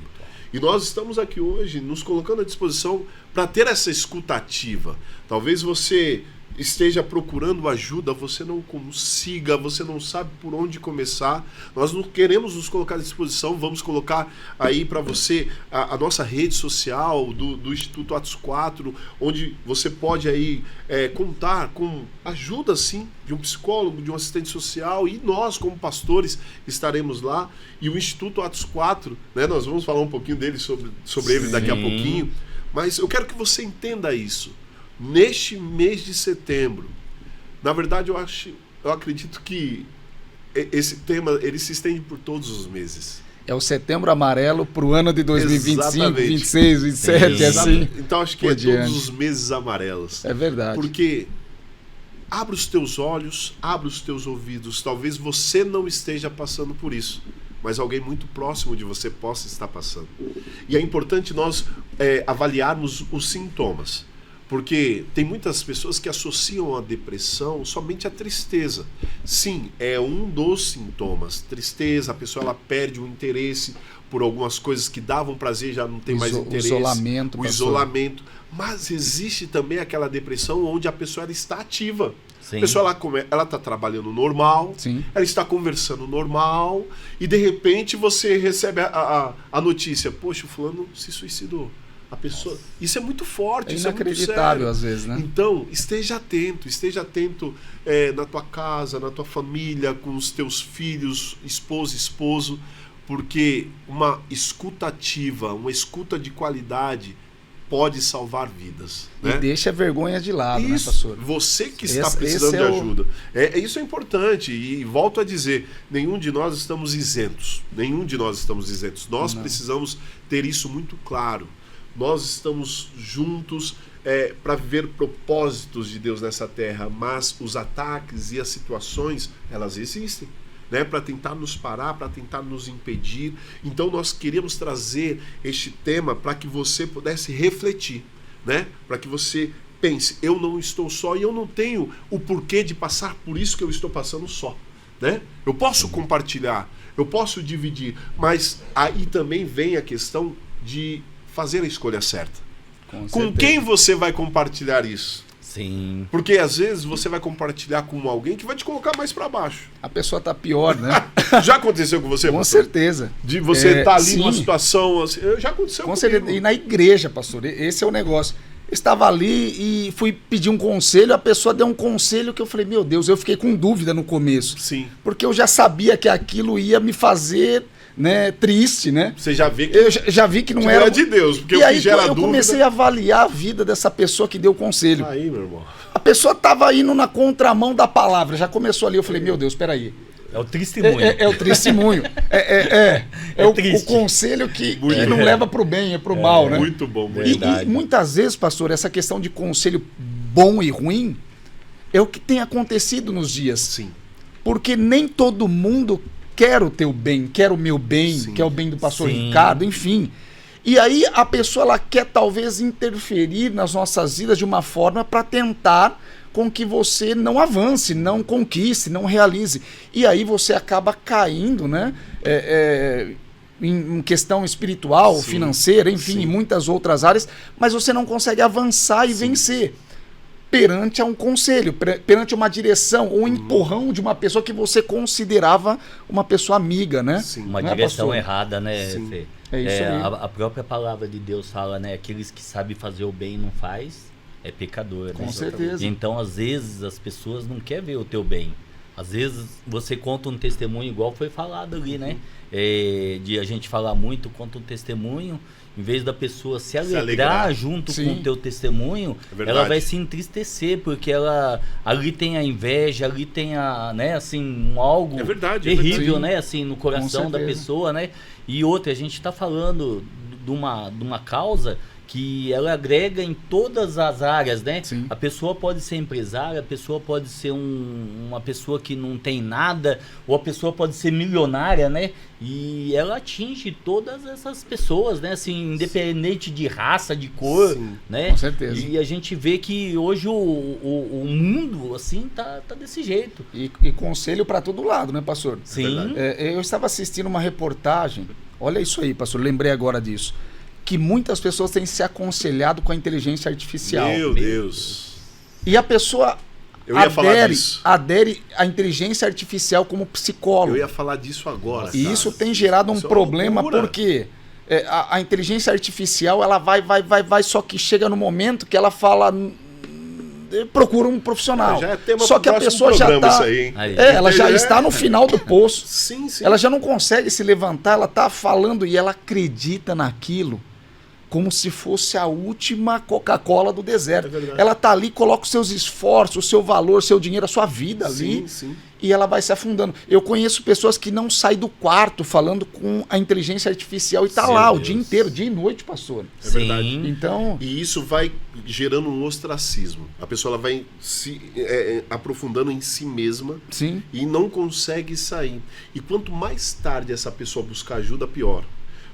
E nós estamos aqui hoje nos colocando à disposição para ter essa escuta ativa. Talvez você esteja procurando ajuda, você não consiga, você não sabe por onde começar, nós não queremos nos colocar à disposição, vamos colocar aí para você a nossa rede social do Instituto Atos 4, onde você pode aí contar com ajuda, sim, de um psicólogo, de um assistente social, e nós, como pastores, estaremos lá. E o Instituto Atos 4, né, nós vamos falar um pouquinho dele sobre ele daqui a pouquinho, mas eu quero que você entenda isso. Neste mês de setembro, na verdade eu acredito que esse tema ele se estende por todos os meses. É o setembro amarelo para o ano de 2025, exatamente. 26, 27, sim. Assim. Então acho que todos os meses amarelos. É verdade. Porque abra os teus olhos, abra os teus ouvidos. Talvez você não esteja passando por isso, mas alguém muito próximo de você possa estar passando. E é importante nós avaliarmos os sintomas. Porque tem muitas pessoas que associam a depressão somente à tristeza. Sim, é um dos sintomas. Tristeza, a pessoa ela perde o interesse por algumas coisas que davam prazer, já não tem mais interesse. O isolamento. Mas existe também aquela depressão onde a pessoa ela está ativa. Sim. A pessoa ela está trabalhando normal, sim, ela está conversando normal, e de repente você recebe a notícia, poxa, o fulano se suicidou. A pessoa, isso é muito forte, isso é inacreditável às vezes, né? Então, esteja atento na tua casa, na tua família, com os teus filhos, esposo, porque uma escuta ativa, uma escuta de qualidade pode salvar vidas. E né? Deixa a vergonha de lado, isso, né, pastor? Você que está precisando de ajuda. Isso é importante, e volto a dizer, nenhum de nós estamos isentos. Nós precisamos ter isso muito claro. Nós estamos juntos para viver propósitos de Deus nessa terra, mas os ataques e as situações, elas existem, né? Para tentar nos parar, para tentar nos impedir. Então nós queríamos trazer este tema para que você pudesse refletir, né? Para que você pense, eu não estou só e eu não tenho o porquê de passar por isso que eu estou passando só, né? Eu posso compartilhar, eu posso dividir, mas aí também vem a questão de fazer a escolha certa. Com quem você vai compartilhar isso? Sim. Porque às vezes você vai compartilhar com alguém que vai te colocar mais para baixo. A pessoa tá pior, né? Já aconteceu com você, com pastor? Certeza. De você estar ali numa situação assim, já aconteceu com certeza. E na igreja, pastor, esse é o negócio. Eu estava ali e fui pedir um conselho, a pessoa deu um conselho que eu falei, meu Deus, eu fiquei com dúvida no começo. Sim. Porque eu já sabia que aquilo ia me fazer, né, triste, né? Você já vê que eu já vi que não era de Deus, porque e o aí que gera eu dúvida... comecei a avaliar a vida dessa pessoa que deu o conselho. Aí, meu irmão. A pessoa estava indo na contramão da palavra, já começou ali, eu falei, meu Deus, espera aí. É o testemunho. É o testemunho. É o conselho que não leva para o bem, é para o mal, né? Muito bom. E muitas vezes, pastor, essa questão de conselho bom e ruim é o que tem acontecido nos dias. Sim. Porque nem todo mundo quer o teu bem, quer o meu bem, sim, quer o bem do pastor Ricardo, enfim. E aí a pessoa ela quer talvez interferir nas nossas vidas de uma forma para tentar com que você não avance, não conquiste, não realize. E aí você acaba caindo, né? Em questão espiritual, sim, financeira, enfim, sim, em muitas outras áreas, mas você não consegue avançar e sim, vencer perante a um conselho, perante uma direção, um empurrão de uma pessoa que você considerava uma pessoa amiga, né? Sim. Uma direção errada, né, Fê? É isso aí. A própria palavra de Deus fala, né? Aqueles que sabem fazer o bem e não faz, é pecador. Com né? certeza. Então, às vezes, as pessoas não querem ver o teu bem. Às vezes, você conta um testemunho, igual foi falado ali, né? De a gente falar muito, conta um testemunho, em vez da pessoa se alegrar junto sim, com o teu testemunho, ela vai se entristecer, porque ela ali tem a inveja, ali tem né, assim, algo terrível, né, assim, no coração da pessoa, né? E outra, a gente está falando de uma causa que ela agrega em todas as áreas, né? Sim. A pessoa pode ser empresária, a pessoa pode ser uma pessoa que não tem nada, ou a pessoa pode ser milionária, né? E ela atinge todas essas pessoas, né? Assim, independente de raça, de cor, sim, né? Com certeza. E a gente vê que hoje o mundo, assim, tá desse jeito. E conselho para todo lado, né, pastor? Sim. Eu estava assistindo uma reportagem, olha isso aí, pastor, lembrei agora disso, que muitas pessoas têm se aconselhado com a inteligência artificial. Meu Deus. E a pessoa Eu ia falar disso. Adere à inteligência artificial como psicólogo. Eu ia falar disso agora. E isso tem gerado um problema, porque a inteligência artificial, ela vai, só que chega no momento que ela fala... procura um profissional. Já é tema só que a pessoa já está... ela já está no final do poço. Sim. Ela já não consegue se levantar, ela está falando e ela acredita naquilo como se fosse a última Coca-Cola do deserto. Ela está ali, coloca os seus esforços, o seu valor, o seu dinheiro, a sua vida ali. Sim. E ela vai se afundando. Eu conheço pessoas que não saem do quarto falando com a inteligência artificial e tá lá o dia inteiro, dia e noite, pastor. É verdade. Então... E isso vai gerando um ostracismo. A pessoa ela vai se aprofundando em si mesma. Sim. E não consegue sair. E quanto mais tarde essa pessoa buscar ajuda, pior.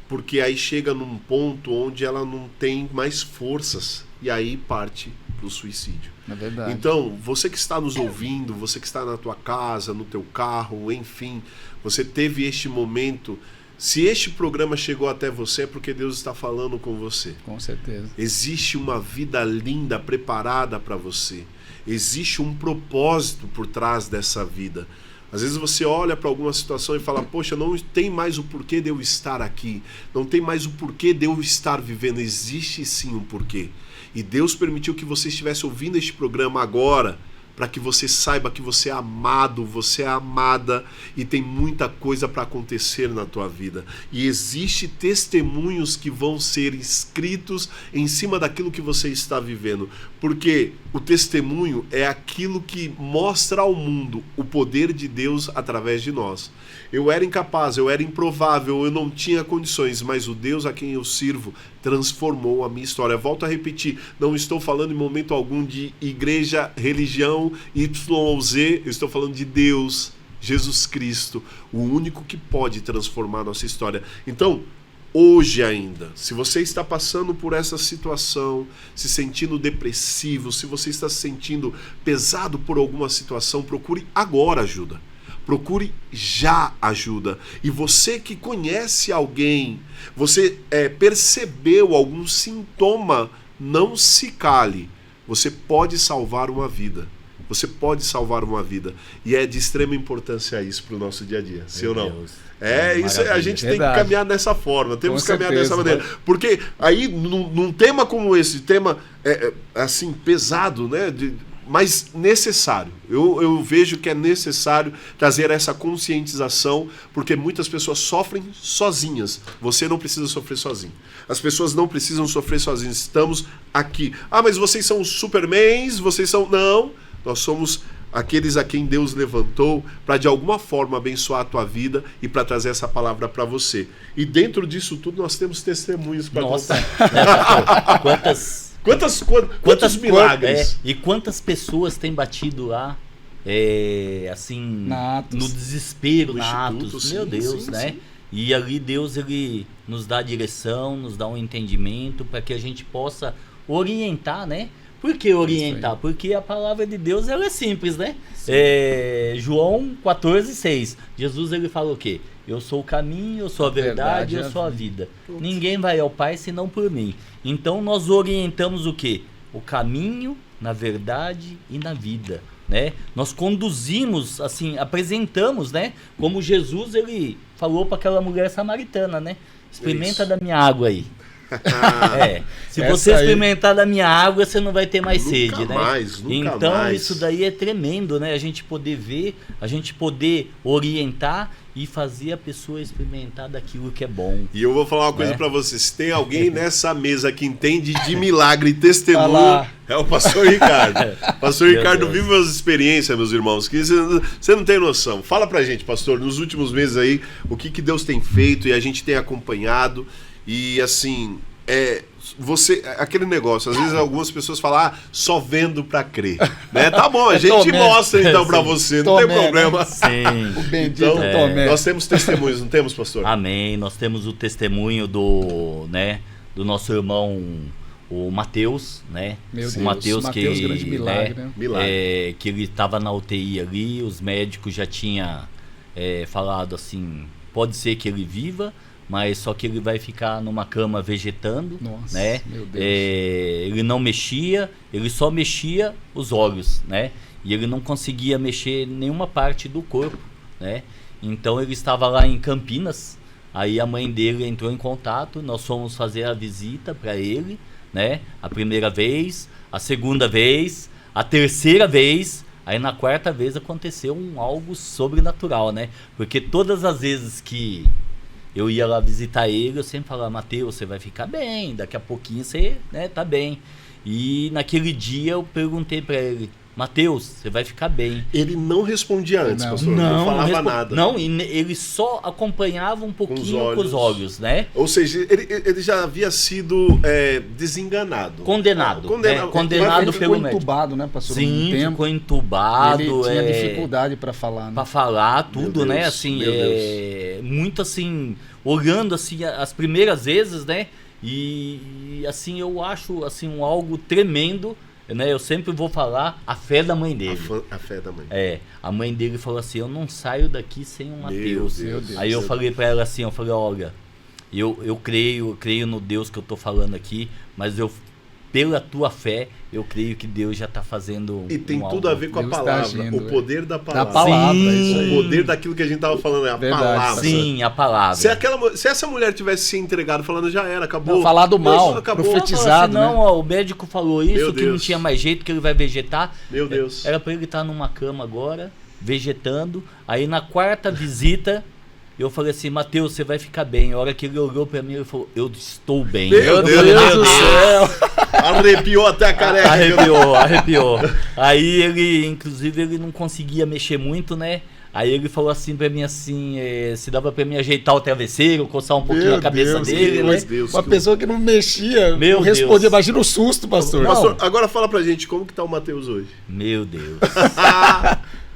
Porque aí chega num ponto onde ela não tem mais forças. E aí parte pro suicídio. É verdade. Então, você que está nos ouvindo, você que está na tua casa, no teu carro, enfim, você teve este momento. Se este programa chegou até você, é porque Deus está falando com você. Com certeza. Existe uma vida linda preparada para você. Existe um propósito por trás dessa vida. Às vezes você olha para alguma situação e fala, poxa, não tem mais o porquê de eu estar aqui. Não tem mais o porquê de eu estar vivendo. Existe sim um porquê. E Deus permitiu que você estivesse ouvindo este programa agora, para que você saiba que você é amado, você é amada e tem muita coisa para acontecer na tua vida. E existe testemunhos que vão ser escritos em cima daquilo que você está vivendo. Porque o testemunho é aquilo que mostra ao mundo o poder de Deus através de nós. Eu era incapaz, eu era improvável, eu não tinha condições, mas o Deus a quem eu sirvo transformou a minha história. Volto a repetir, não estou falando em momento algum de igreja, religião, YZ, eu estou falando de Deus, Jesus Cristo, o único que pode transformar a nossa história. Então, hoje ainda, se você está passando por essa situação, se sentindo depressivo, se você está se sentindo pesado por alguma situação, procure agora ajuda. Procure já ajuda. E você que conhece alguém, você percebeu algum sintoma, não se cale. Você pode salvar uma vida. Você pode salvar uma vida. E é de extrema importância isso para o nosso dia a dia. Sim ou não? Isso a gente tem que caminhar dessa forma. Temos que caminhar dessa maneira. Porque aí, num tema como esse, tema assim, pesado, né? Mas necessário. Eu vejo que é necessário trazer essa conscientização, porque muitas pessoas sofrem sozinhas. Você não precisa sofrer sozinho. As pessoas não precisam sofrer sozinhas. Estamos aqui. Ah, mas vocês são supermans, vocês são... Não, nós somos aqueles a quem Deus levantou para de alguma forma abençoar a tua vida e para trazer essa palavra para você. E dentro disso tudo nós temos testemunhos para contar. Quantos milagres. E quantas pessoas têm batido lá, assim, no desespero, na Atos. Meu Deus, sim, né? Sim. E ali Deus, ele nos dá direção, nos dá um entendimento para que a gente possa orientar, né? Por que orientar? Porque a palavra de Deus, ela é simples, né? João 14:6. Jesus, ele fala o quê? Eu sou o caminho, eu sou a verdade, eu sou a vida. Ninguém vai ao Pai senão por mim. Então nós orientamos o quê? O caminho, na verdade e na vida, né? Nós conduzimos, assim, apresentamos, né? Como Jesus, ele falou para aquela mulher samaritana, né? Experimenta da minha água aí. Se você experimentar da minha água, você não vai ter mais sede, né? Então isso daí é tremendo, né? A gente poder ver, a gente poder orientar e fazer a pessoa experimentar daquilo que é bom. E eu vou falar uma coisa para vocês. Se tem alguém nessa mesa que entende de milagre e testemunho, é o pastor Ricardo. Pastor Ricardo vive as experiências, meus irmãos, que você não tem noção. Fala pra gente, pastor, nos últimos meses aí, o que Deus tem feito e a gente tem acompanhado. E assim, aquele negócio, às vezes algumas pessoas falam, só vendo pra crer, né? Tá bom, a gente mostra então pra você, não tem problema. Sim. O bendito Tomé. Nós temos testemunhos, não temos, pastor? Amém, nós temos o testemunho do nosso irmão, o Mateus, né? Meu Deus, o Mateus que grande milagre, né? Que ele estava na UTI ali, os médicos já tinham falado assim, pode ser que ele viva, mas só que ele vai ficar numa cama vegetando. Nossa, né? Meu Deus. Ele não mexia, ele só mexia os olhos, né? e ele não conseguia mexer nenhuma parte do corpo, né? Então ele estava lá em Campinas, aí a mãe dele entrou em contato, nós fomos fazer a visita para ele, né? A primeira vez, a segunda vez, a terceira vez, aí na quarta vez aconteceu algo sobrenatural, né? Porque todas as vezes que eu ia lá visitar ele, eu sempre falava, Mateus, você vai ficar bem, daqui a pouquinho você, né, tá bem. E naquele dia eu perguntei para ele, Mateus, você vai ficar bem. Ele não respondia antes, pastor? Não falava nada. Não, ele só acompanhava um pouquinho com os olhos, né? Ou seja, ele já havia sido desenganado. Condenado. Condenado pelo médico. Entubado, né, pastor? Sim, ficou entubado. Ele tinha dificuldade para falar, né? Para falar tudo, né? Assim, muito assim, olhando assim as primeiras vezes, né? E assim, eu acho assim algo tremendo. Né, eu sempre vou falar a fé da mãe dele. A fé da mãe. A mãe dele falou assim, eu não saio daqui sem um Mateus. Aí eu falei para ela assim, olha, eu creio no Deus que eu tô falando aqui, mas pela tua fé, eu creio que Deus já está fazendo. E tem tudo a ver com a palavra, agindo, o poder da palavra. Da palavra, isso aí. O poder daquilo que a gente estava falando, a palavra. Sim, a palavra. Se essa mulher tivesse se entregado falando, já era, acabou. Não, falado mal, acabou. profetizado, assim, não, né? O médico falou isso, que não tinha mais jeito, que ele vai vegetar. Meu Deus. Era para ele estar numa cama agora, vegetando. Aí na quarta visita, eu falei assim, Mateus, você vai ficar bem. A hora que ele olhou para mim, ele falou, eu estou bem. Meu Deus do céu. Arrepiou até a careca. Arrepiou. Aí ele, inclusive, ele não conseguia mexer muito, né? Aí ele falou assim pra mim, assim, se dava pra mim ajeitar o travesseiro, coçar um pouquinho a cabeça dele, né? Uma pessoa que não mexia, não respondia. Imagina o susto, pastor. Pastor, agora fala pra gente, como que tá o Mateus hoje? Meu Deus.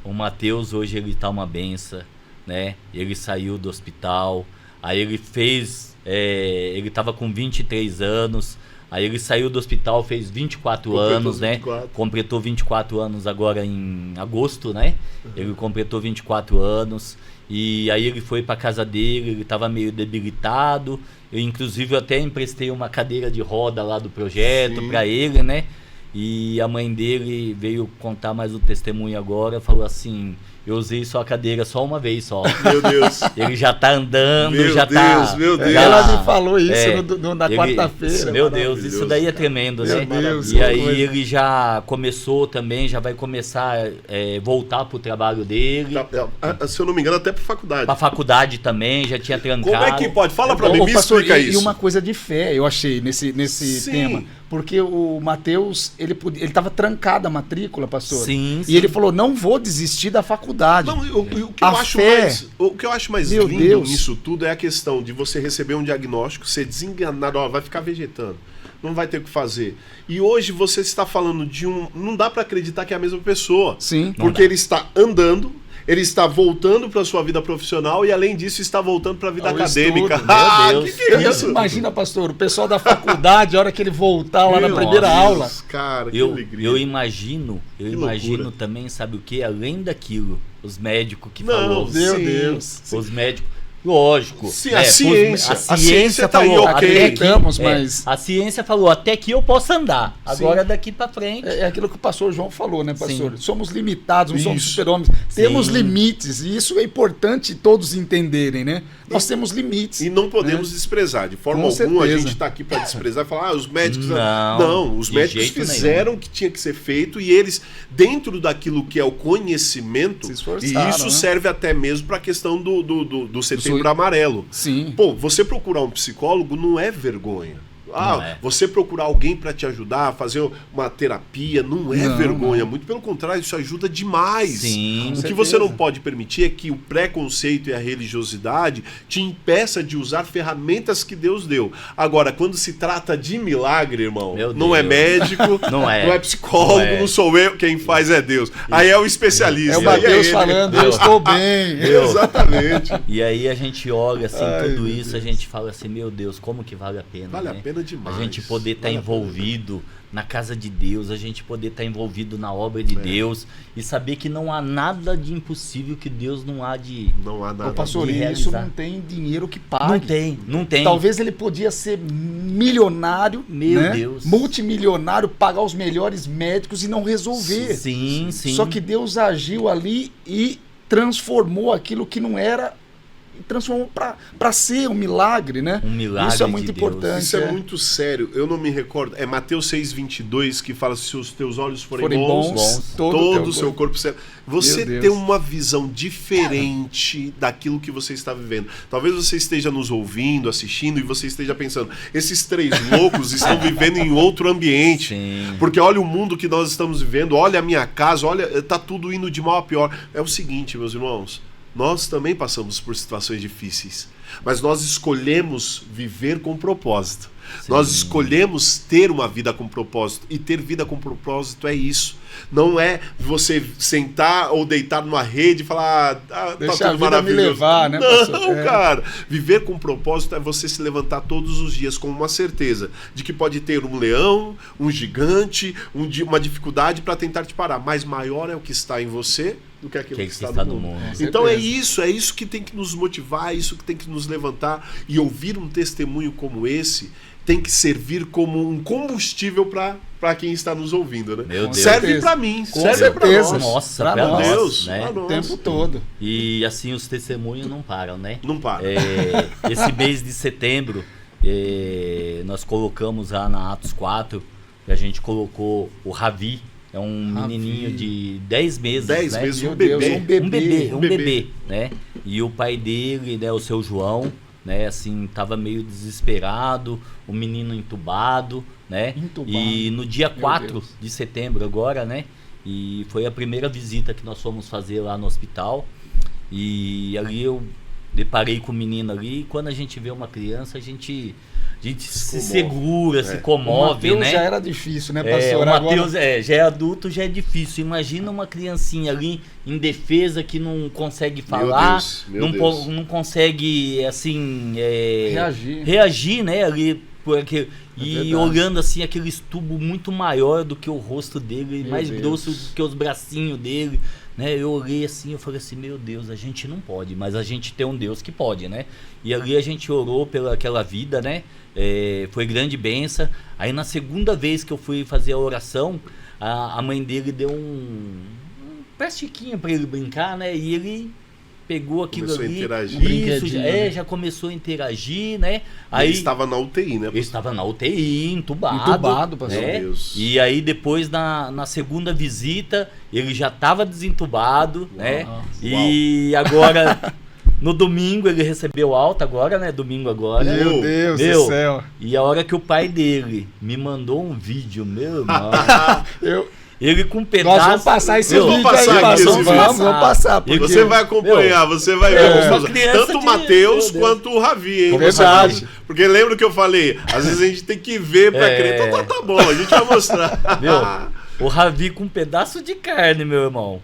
O Mateus hoje, ele tá uma benção, né? Ele saiu do hospital, aí ele fez, ele tava com 23 anos, aí ele saiu do hospital, fez 24 anos, 24. Né? Completou 24 anos agora em agosto, né? Ele completou 24 anos e aí ele foi para casa dele, ele estava meio debilitado. Eu, inclusive, até emprestei uma cadeira de roda lá do projeto para ele, né? E a mãe dele veio contar mais um testemunho agora, falou assim... Eu usei só a cadeira só uma vez só. Meu Deus. Ele já tá andando, meu já Deus, tá... Meu Deus, ela me falou isso na quarta-feira. Meu Deus, isso daí é tremendo, né? Deus, e aí ele já começou também, já vai começar a voltar pro trabalho dele. Se eu não me engano, até pra faculdade. Pra faculdade também, já tinha trancado. Como é que pode? Fala pra mim, me pastor, explica isso. E uma coisa de fé, eu achei, nesse tema. Porque o Mateus, ele estava trancado a matrícula, pastor. Sim. E ele falou, não vou desistir da faculdade. Não, o que eu acho mais lindo nisso tudo é a questão de você receber um diagnóstico, ser desenganado, vai ficar vegetando, não vai ter o que fazer. E hoje você está falando de não dá para acreditar que é a mesma pessoa. Sim. Porque ele está andando, ele está voltando para a sua vida profissional e, além disso, está voltando para a vida acadêmica. Meu Deus. Que é isso? Imagina, pastor, o pessoal da faculdade, a hora que ele voltar lá na primeira aula. Cara, que alegria. Eu imagino também, sabe o que? Além daquilo, os médicos que falou. Meu Deus. Os médicos. Lógico. Sim, a ciência tá falou, aí, ok. Mas... A ciência falou, até que eu posso andar. Agora daqui para frente. É aquilo que o pastor João falou, né, pastor? Sim. Somos limitados, não somos super-homens. Sim. Temos limites, e isso é importante todos entenderem, né? Nós temos limites. E não podemos desprezar. De forma alguma, a gente está aqui para desprezar e falar, os médicos... Não, os médicos fizeram o que tinha que ser feito e eles, dentro daquilo que é o conhecimento, e isso serve até mesmo para a questão do setembro amarelo. Sim. Pô, você procurar um psicólogo não é vergonha. Você procurar alguém para te ajudar a fazer uma terapia não é vergonha, muito pelo contrário, isso ajuda demais. Sim, o que você não pode permitir é que o preconceito e a religiosidade te impeça de usar ferramentas que Deus deu. Agora, quando se trata de milagre, irmão, não é médico, não é psicólogo, não sou eu, quem faz é Deus. Aí é o especialista. É o Mateus falando, eu estou bem. Exatamente. E aí a gente olha assim, tudo isso, a gente fala assim, meu Deus, como que vale a pena? Vale a pena demais. A gente poder estar envolvido na casa de Deus, a gente poder estar envolvido na obra de Deus e saber que não há nada de impossível que Deus não há de Ô, pastor, isso não tem dinheiro que pague. Não tem. Talvez ele podia ser milionário, Meu Deus, multimilionário, pagar os melhores médicos e não resolver. Sim. Só que Deus agiu ali e transformou aquilo que não era, transformou para ser um milagre, né? Um milagre. Isso é muito importante. Isso é muito sério. Eu não me recordo. É Mateus 6,22 que fala: se os teus olhos forem bons, todo o seu corpo será. Você tem uma visão diferente daquilo que você está vivendo. Talvez você esteja nos ouvindo, assistindo, e você esteja pensando: esses três loucos estão vivendo em outro ambiente. Sim. Porque olha o mundo que nós estamos vivendo, olha a minha casa, olha, tá tudo indo de mal a pior. É o seguinte, meus irmãos. Nós também passamos por situações difíceis, mas nós escolhemos viver com propósito. Sim. Nós escolhemos ter uma vida com propósito, e ter vida com propósito é isso. Não é você sentar ou deitar numa rede e falar: deixa tá a vida me levar, né, pastor? Não, cara. Viver com propósito é você se levantar todos os dias com uma certeza de que pode ter um leão, um gigante, uma dificuldade para tentar te parar, mas maior é o que está em você do que aquilo que está no mundo. Então é isso que tem que nos motivar, é isso que tem que nos levantar, e ouvir um testemunho como esse tem que servir como um combustível para quem está nos ouvindo, né? Meu Deus. Serve para mim, com serve para nós. Nossa, para nós, Deus, né? O tempo todo. E assim os testemunhos não param, né? Não para. Esse mês de setembro, nós colocamos lá na Atos 4, e a gente colocou o Ravi. É um menininho de 10 meses, 10 né? meses, um bebê, né? E o pai dele, né, o seu João, né, assim, tava meio desesperado, o menino entubado, né? E no dia 4 de setembro agora, né? E foi a primeira visita que nós fomos fazer lá no hospital. E ali eu deparei com o menino ali, e quando a gente vê uma criança, a gente se segura, se comove, o Mateus né? já era difícil, né, pastor? O Mateus já é adulto, já é difícil. Imagina uma criancinha ali indefesa que não consegue falar, não consegue, assim, reagir, né, ali por aquele, olhando assim aquele tubo muito maior do que o rosto dele, mais grosso do que os bracinhos dele. Né, eu olhei assim, eu falei assim: meu Deus, a gente não pode, mas a gente tem um Deus que pode, né? E ali a gente orou pelaquela vida, né? Foi grande bênção. Aí na segunda vez que eu fui fazer a oração, a mãe dele deu um plastiquinho para ele brincar, né? E ele pegou aquilo começou ali, a interagir. já começou a interagir, né? Aí ele estava na UTI, né? Ele estava na UTI, entubado, pastor. né? E aí depois na segunda visita ele já estava desentubado, né? E agora no domingo ele recebeu alta agora, né? Domingo agora. Meu Deus do céu. E a hora que o pai dele me mandou um vídeo, meu irmão. Ele com um pedaço. Nós vamos passar esse vídeo aí, vamos passar. Você vai acompanhar, você vai ver. Tanto o Mateus quanto o Ravi, hein? Verdade. Porque lembra que eu falei? Às vezes a gente tem que ver pra crer. Então tá bom, a gente vai mostrar. O Ravi com um pedaço de carne, meu irmão.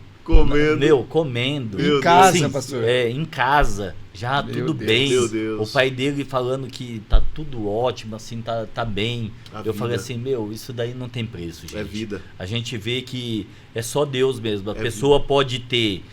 Comendo. Em casa, pastor. Em casa. Já tudo bem. Meu Deus. O pai dele falando que tá tudo ótimo, assim, tá bem. Eu falei assim: isso daí não tem preço, gente. É vida. A gente vê que é só Deus mesmo. A pessoa pode ter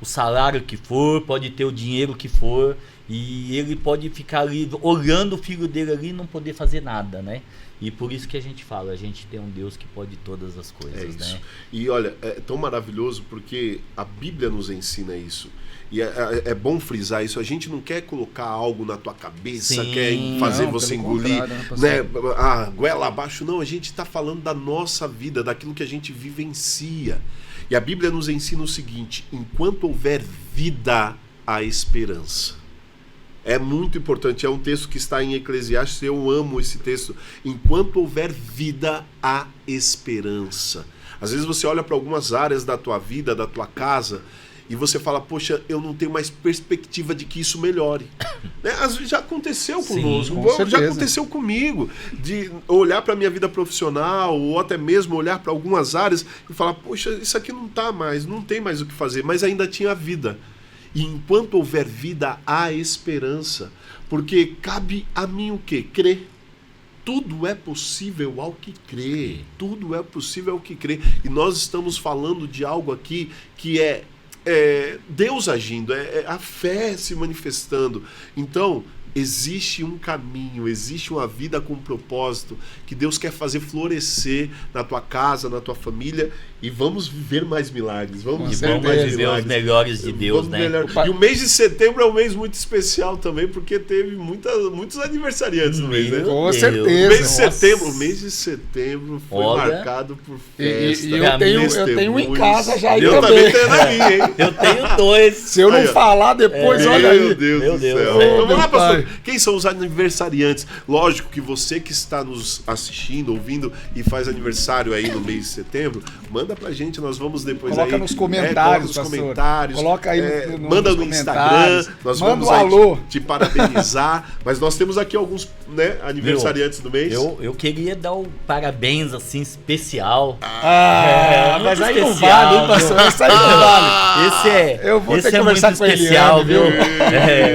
o salário que for, pode ter o dinheiro que for, e ele pode ficar ali olhando o filho dele ali e não poder fazer nada, né? E por isso que a gente fala, a gente tem um Deus que pode todas as coisas, né? E olha, é tão maravilhoso porque a Bíblia nos ensina isso. E é bom frisar isso. A gente não quer colocar algo na tua cabeça, quer fazer você engolir, né? Goela abaixo. Não, a gente está falando da nossa vida, daquilo que a gente vivencia. E a Bíblia nos ensina o seguinte: enquanto houver vida, há esperança. É muito importante, é um texto que está em Eclesiastes, eu amo esse texto. Enquanto houver vida, há esperança. Às vezes você olha para algumas áreas da tua vida, da tua casa, e você fala: poxa, eu não tenho mais perspectiva de que isso melhore. Né? Às vezes já aconteceu conosco, já aconteceu comigo, de olhar para a minha vida profissional, ou até mesmo olhar para algumas áreas e falar: poxa, isso aqui não está mais, não tem mais o que fazer, mas ainda tinha vida. E enquanto houver vida, há esperança. Porque cabe a mim o quê? Crer. Tudo é possível ao que crê. Tudo é possível ao que crê. E nós estamos falando de algo aqui que é Deus agindo, é a fé se manifestando. Então, existe um caminho, existe uma vida com propósito que Deus quer fazer florescer na tua casa, na tua família, e vamos viver mais milagres. Vamos viver os melhores de Deus, né? E o mês de setembro é um mês muito especial também, porque teve muitos aniversariantes no mês, né? Com certeza. O mês de setembro foi marcado por festa. E eu tenho em casa já aí eu também. Tenho aqui, hein? Eu tenho 2. Se eu não falar depois, olha aí. Meu Deus do céu. Então vamos lá, pastor. Quem são os aniversariantes? Lógico que você que está nos assistindo, ouvindo e faz aniversário aí no mês de setembro, manda pra gente, nós vamos depois coloca aí. Nos comentários, coloca nos comentários. Coloca aí manda no Instagram. Nós vamos aí te parabenizar. Mas nós temos aqui alguns aniversariantes do mês. Eu queria dar um parabéns assim especial. Mas aí não vale, hein, pastor? Esse aí não vale. Eu vou ter que conversar com especial, Eliane,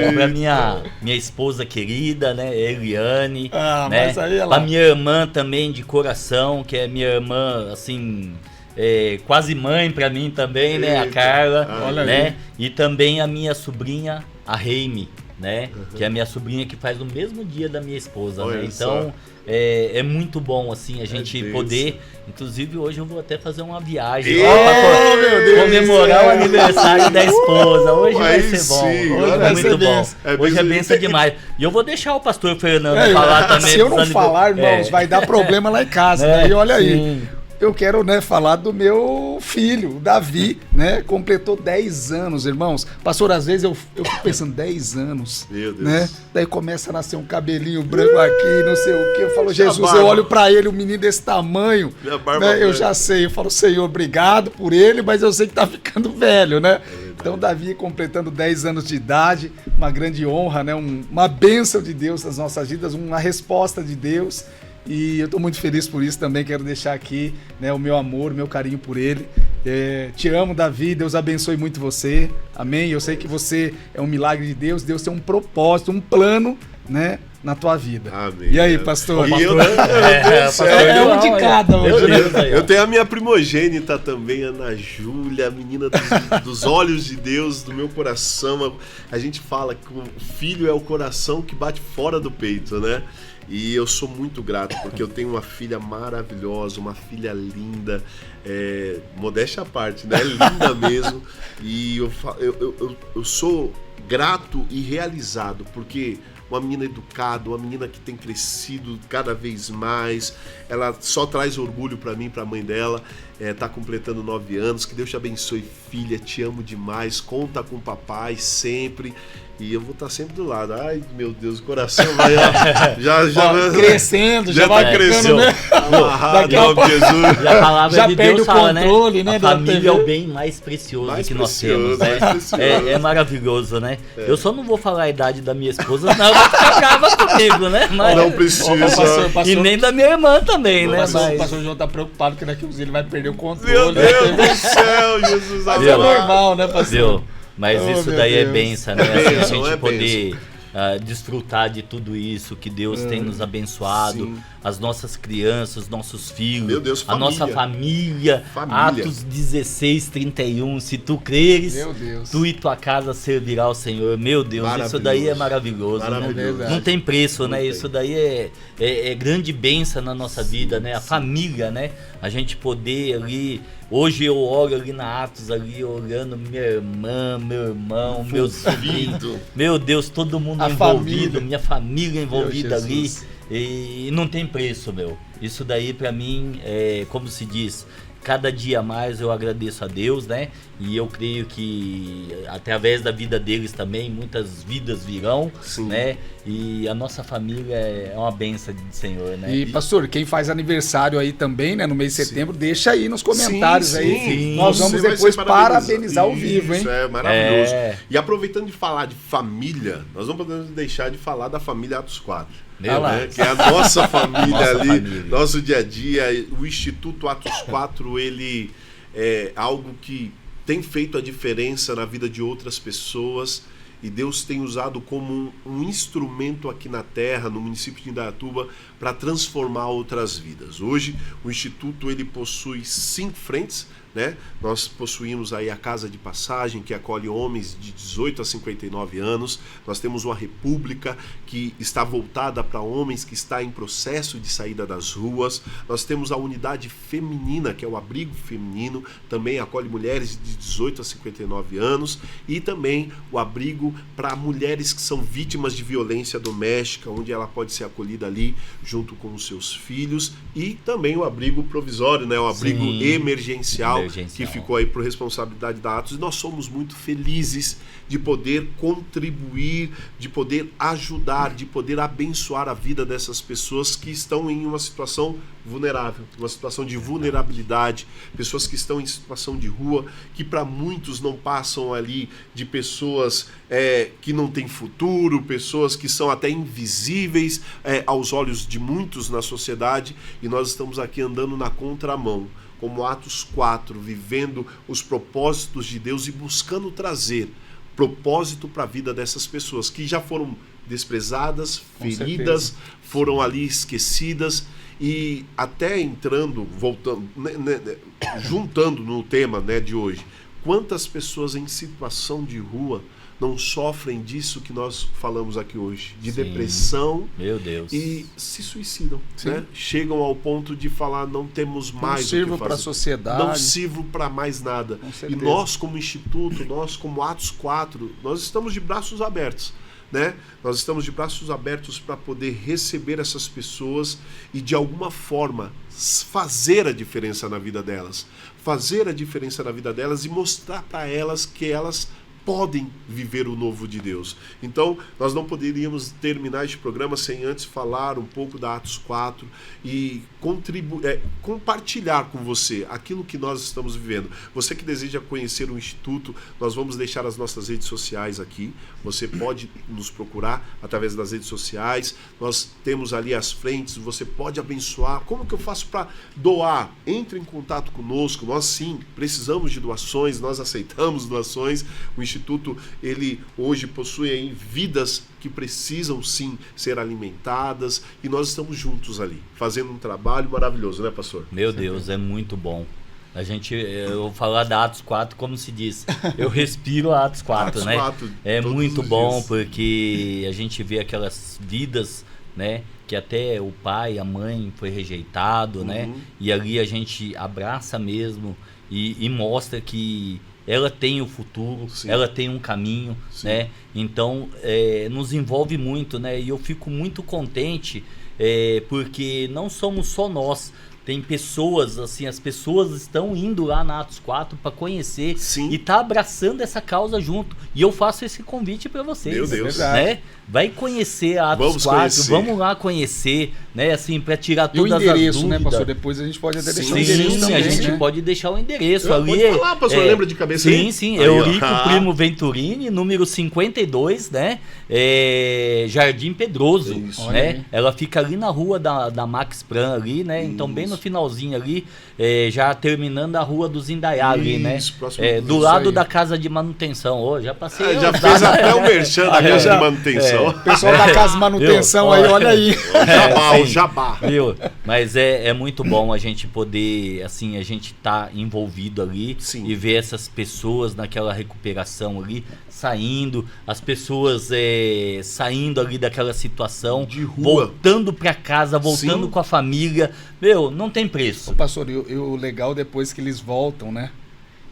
viu? Pra minha esposa querida, né, Eliane, né? Mas aí a minha irmã também de coração, que é minha irmã, assim, quase mãe pra mim também, né, a Carla, né? E também a minha sobrinha, a Reime, né? Que é a minha sobrinha que faz no mesmo dia da minha esposa, né? Então, é muito bom, assim, a gente poder... Inclusive, hoje eu vou até fazer uma viagem pra comemorar o aniversário da esposa. Hoje vai ser bom. Hoje vai ser bom. Hoje é benção demais. E eu vou deixar o pastor Fernando falar também. Se eu não falar, irmãos, vai dar problema lá em casa. Daí, olha aí. Eu quero, falar do meu filho, Davi, né? Completou 10 anos, irmãos. Pastor, às vezes eu fico pensando, 10 anos, meu Deus. Né? Daí começa a nascer um cabelinho branco aqui, não sei o quê. Eu falo, Jesus, eu olho pra ele, um menino desse tamanho, né? Eu já sei, eu falo, Senhor, obrigado por ele, mas eu sei que tá ficando velho, né? Então, Davi completando 10 anos de idade, uma grande honra, né? Uma bênção de Deus nas nossas vidas, uma resposta de Deus. E eu estou muito feliz por isso também, quero deixar aqui, né, o meu amor, o meu carinho por ele. Te amo, Davi, Deus abençoe muito você, amém? Eu sei que você é um milagre de Deus, Deus tem um propósito, um plano, né, na tua vida. Amém. E aí, pastor? E um de cada hoje, né? Eu tenho a minha primogênita também, Ana Júlia, a menina dos olhos de Deus, do meu coração. A gente fala que o filho é o coração que bate fora do peito, né? E eu sou muito grato, porque eu tenho uma filha maravilhosa, uma filha linda, modéstia à parte, né? Linda mesmo. E eu sou grato e realizado, porque uma menina educada, uma menina que tem crescido cada vez mais, ela só traz orgulho para mim, para a mãe dela, tá completando 9 anos, que Deus te abençoe, filha, te amo demais, conta com o papai sempre. E eu vou estar sempre do lado. Ai, meu Deus, o coração vai já crescendo, já vai crescendo, né? Daqui a pouco Jesus. Já falava já de perde Deus, o controle, né? A família é o bem mais precioso que nós temos, né? É maravilhoso, né? Eu só não vou falar a idade da minha esposa, não, ela vai ficar brava comigo, né? Mas, não precisa. E nem da minha irmã também, né? O pastor João tá preocupado que daqui a uns ele vai perder o controle. Meu Deus do céu, Jesus. Mas é normal, né, pastor? Mas isso daí é bênção, né? A gente poder desfrutar de tudo isso que Deus tem nos abençoado, sim. As nossas crianças, nossos filhos, meu Deus, a nossa família. Atos 16:31, se tu creres, tu e tua casa servirá ao Senhor. Meu Deus, isso daí é maravilhoso, né? Não tem preço, não, né? Tem. Isso daí é grande bênção na nossa vida, né? A família, né? A gente poder ali... Hoje eu oro ali na Atos, ali olhando minha irmã, meu irmão, meu sobrinho. Meu Deus, todo mundo envolvido, minha família envolvida ali. E não tem preço, meu. Isso daí pra mim, como se diz, cada dia mais eu agradeço a Deus, né? E eu creio que através da vida deles também, muitas vidas virão, sim. Né? E a nossa família é uma bênção do Senhor, né? E pastor, quem faz aniversário aí também, né? No mês de setembro, sim. Deixa aí nos comentários aí. Sim. Nós vamos depois parabenizar ao vivo, hein? Isso é maravilhoso. E aproveitando de falar de família, nós não podemos deixar de falar da família Atos 4. Né? Que é a nossa família ali, nosso dia a dia. O Instituto Atos 4, ele é algo que tem feito a diferença na vida de outras pessoas. e Deus tem usado como um instrumento aqui na terra, no município de Indaiatuba, para transformar outras vidas. Hoje o Instituto ele possui 5 frentes, né? Nós possuímos aí a Casa de Passagem, que acolhe homens de 18 a 59 anos. Nós temos uma República, que está voltada para homens que está em processo de saída das ruas. Nós temos a Unidade Feminina, que é o abrigo feminino, também acolhe mulheres de 18 a 59 anos. E também o abrigo para mulheres que são vítimas de violência doméstica, onde ela pode ser acolhida ali junto com os seus filhos. E também o abrigo provisório, né? O abrigo emergencial, que ficou aí por responsabilidade da Atos, e nós somos muito felizes de poder contribuir, de poder ajudar, de poder abençoar a vida dessas pessoas que estão em uma situação vulnerável, uma situação de vulnerabilidade, pessoas que estão em situação de rua, que para muitos não passam ali de pessoas que não têm futuro, pessoas que são até invisíveis aos olhos de muitos na sociedade, e nós estamos aqui andando na contramão, como Atos 4, vivendo os propósitos de Deus e buscando trazer propósito para a vida dessas pessoas que já foram desprezadas, feridas, foram ali esquecidas. E até entrando, voltando, juntando no tema, né, de hoje, quantas pessoas em situação de rua não sofrem disso que nós falamos aqui hoje, de depressão, meu Deus, e se suicidam, né? Chegam ao ponto de falar, não temos mais o que fazer. Não sirvo para a sociedade. Não sirvo para mais nada. E nós como Instituto, nós como Atos 4, nós estamos de braços abertos, né? Nós estamos de braços abertos para poder receber essas pessoas e de alguma forma fazer a diferença na vida delas. Fazer a diferença na vida delas e mostrar para elas que elas podem viver o novo de Deus. Então, nós não poderíamos terminar este programa sem antes falar um pouco da Atos 4 e compartilhar com você aquilo que nós estamos vivendo. Você que deseja conhecer o Instituto, nós vamos deixar as nossas redes sociais aqui. Você pode nos procurar através das redes sociais. Nós temos ali as frentes, você pode abençoar. Como que eu faço para doar? Entre em contato conosco. Nós sim, precisamos de doações, nós aceitamos doações. O Instituto, ele hoje possui aí vidas que precisam sim ser alimentadas, e nós estamos juntos ali, fazendo um trabalho maravilhoso, né, pastor? Meu Deus, é muito bom. Eu vou falar da Atos 4, como se diz, eu respiro a Atos 4, Atos, né? 4, é muito bom dias. Porque a gente vê aquelas vidas, né? Que até o pai, a mãe foi rejeitado, né? E ali a gente abraça mesmo e mostra que ela tem o futuro, ela tem um caminho, né? Então, nos envolve muito, né? E eu fico muito contente, porque não somos só nós. Tem pessoas, assim, as pessoas estão indo lá na Atos 4 para conhecer e tá abraçando essa causa junto. E eu faço esse convite para vocês. Meu Deus. Né? Vai conhecer a Atos 4, vamos lá conhecer, né, assim, para tirar todas as dúvidas. E o endereço, né, pastor? Depois a gente pode até deixar o endereço também, a gente pode deixar o endereço ali. Pode falar, pastor, lembra de cabeça aí? Sim, Eurico Primo Venturini, número 52, né, Jardim Pedroso, né? Ela fica ali na rua da Max Pran ali, né? Então bem no finalzinho ali, já terminando a rua dos Indaiá ali, né? Do lado da casa de manutenção. Já passei. Já fez até o merchan da casa de manutenção. O pessoal da casa de manutenção aí, olha aí. O jabá. Viu? Mas é muito bom a gente poder, assim, a gente tá envolvido ali e ver essas pessoas naquela recuperação ali, saindo, as pessoas saindo ali daquela situação, de rua, voltando para casa, voltando com a família. Meu, não tem preço. Ô, pastor, o legal depois que eles voltam, né?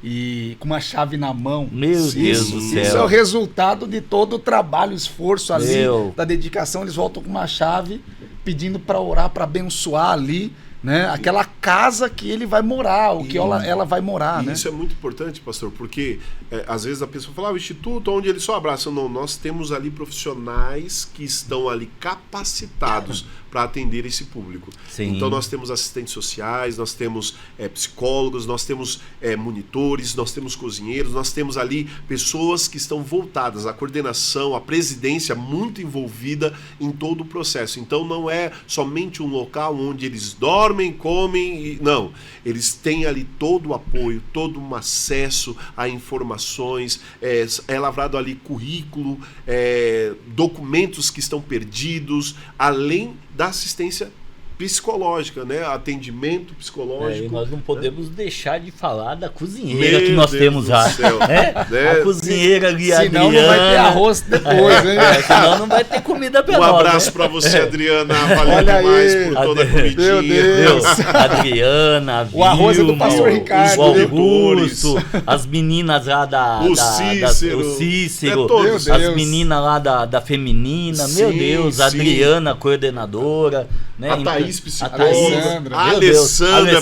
E com uma chave na mão. Meu Deus do céu. Isso é o resultado de todo o trabalho, esforço ali, da dedicação. Eles voltam com uma chave pedindo para orar, para abençoar ali, né? Aquela casa que ele vai morar, o que ela vai morar, né? Isso é muito importante, pastor, porque às vezes a pessoa fala, o Instituto, onde ele só abraça. Não, nós temos ali profissionais que estão ali capacitados para atender esse público. Sim. Então nós temos assistentes sociais, nós temos psicólogos, nós temos monitores, nós temos cozinheiros, nós temos ali pessoas que estão voltadas, a coordenação, a presidência muito envolvida em todo o processo. Então não é somente um local onde eles dormem, comem, não. Eles têm ali todo o apoio, todo um acesso a informações, é lavrado ali currículo, documentos que estão perdidos, além da assistência psicológica, né? Atendimento psicológico. E nós não podemos deixar de falar da cozinheira que nós temos lá. A cozinheira ali, a Adriana. Senão não vai ter arroz depois, hein? Senão não vai ter comida pra nós. Um abraço pra você, Adriana. Valeu demais por toda a comidinha. Meu Deus. Adriana, a Vilma, o arroz é do pastor Ricardo. O Augusto, as meninas lá o Cícero. As meninas lá da feminina. Meu Deus, a Adriana, coordenadora. Né? A Thaís, psicóloga, a Alessandra,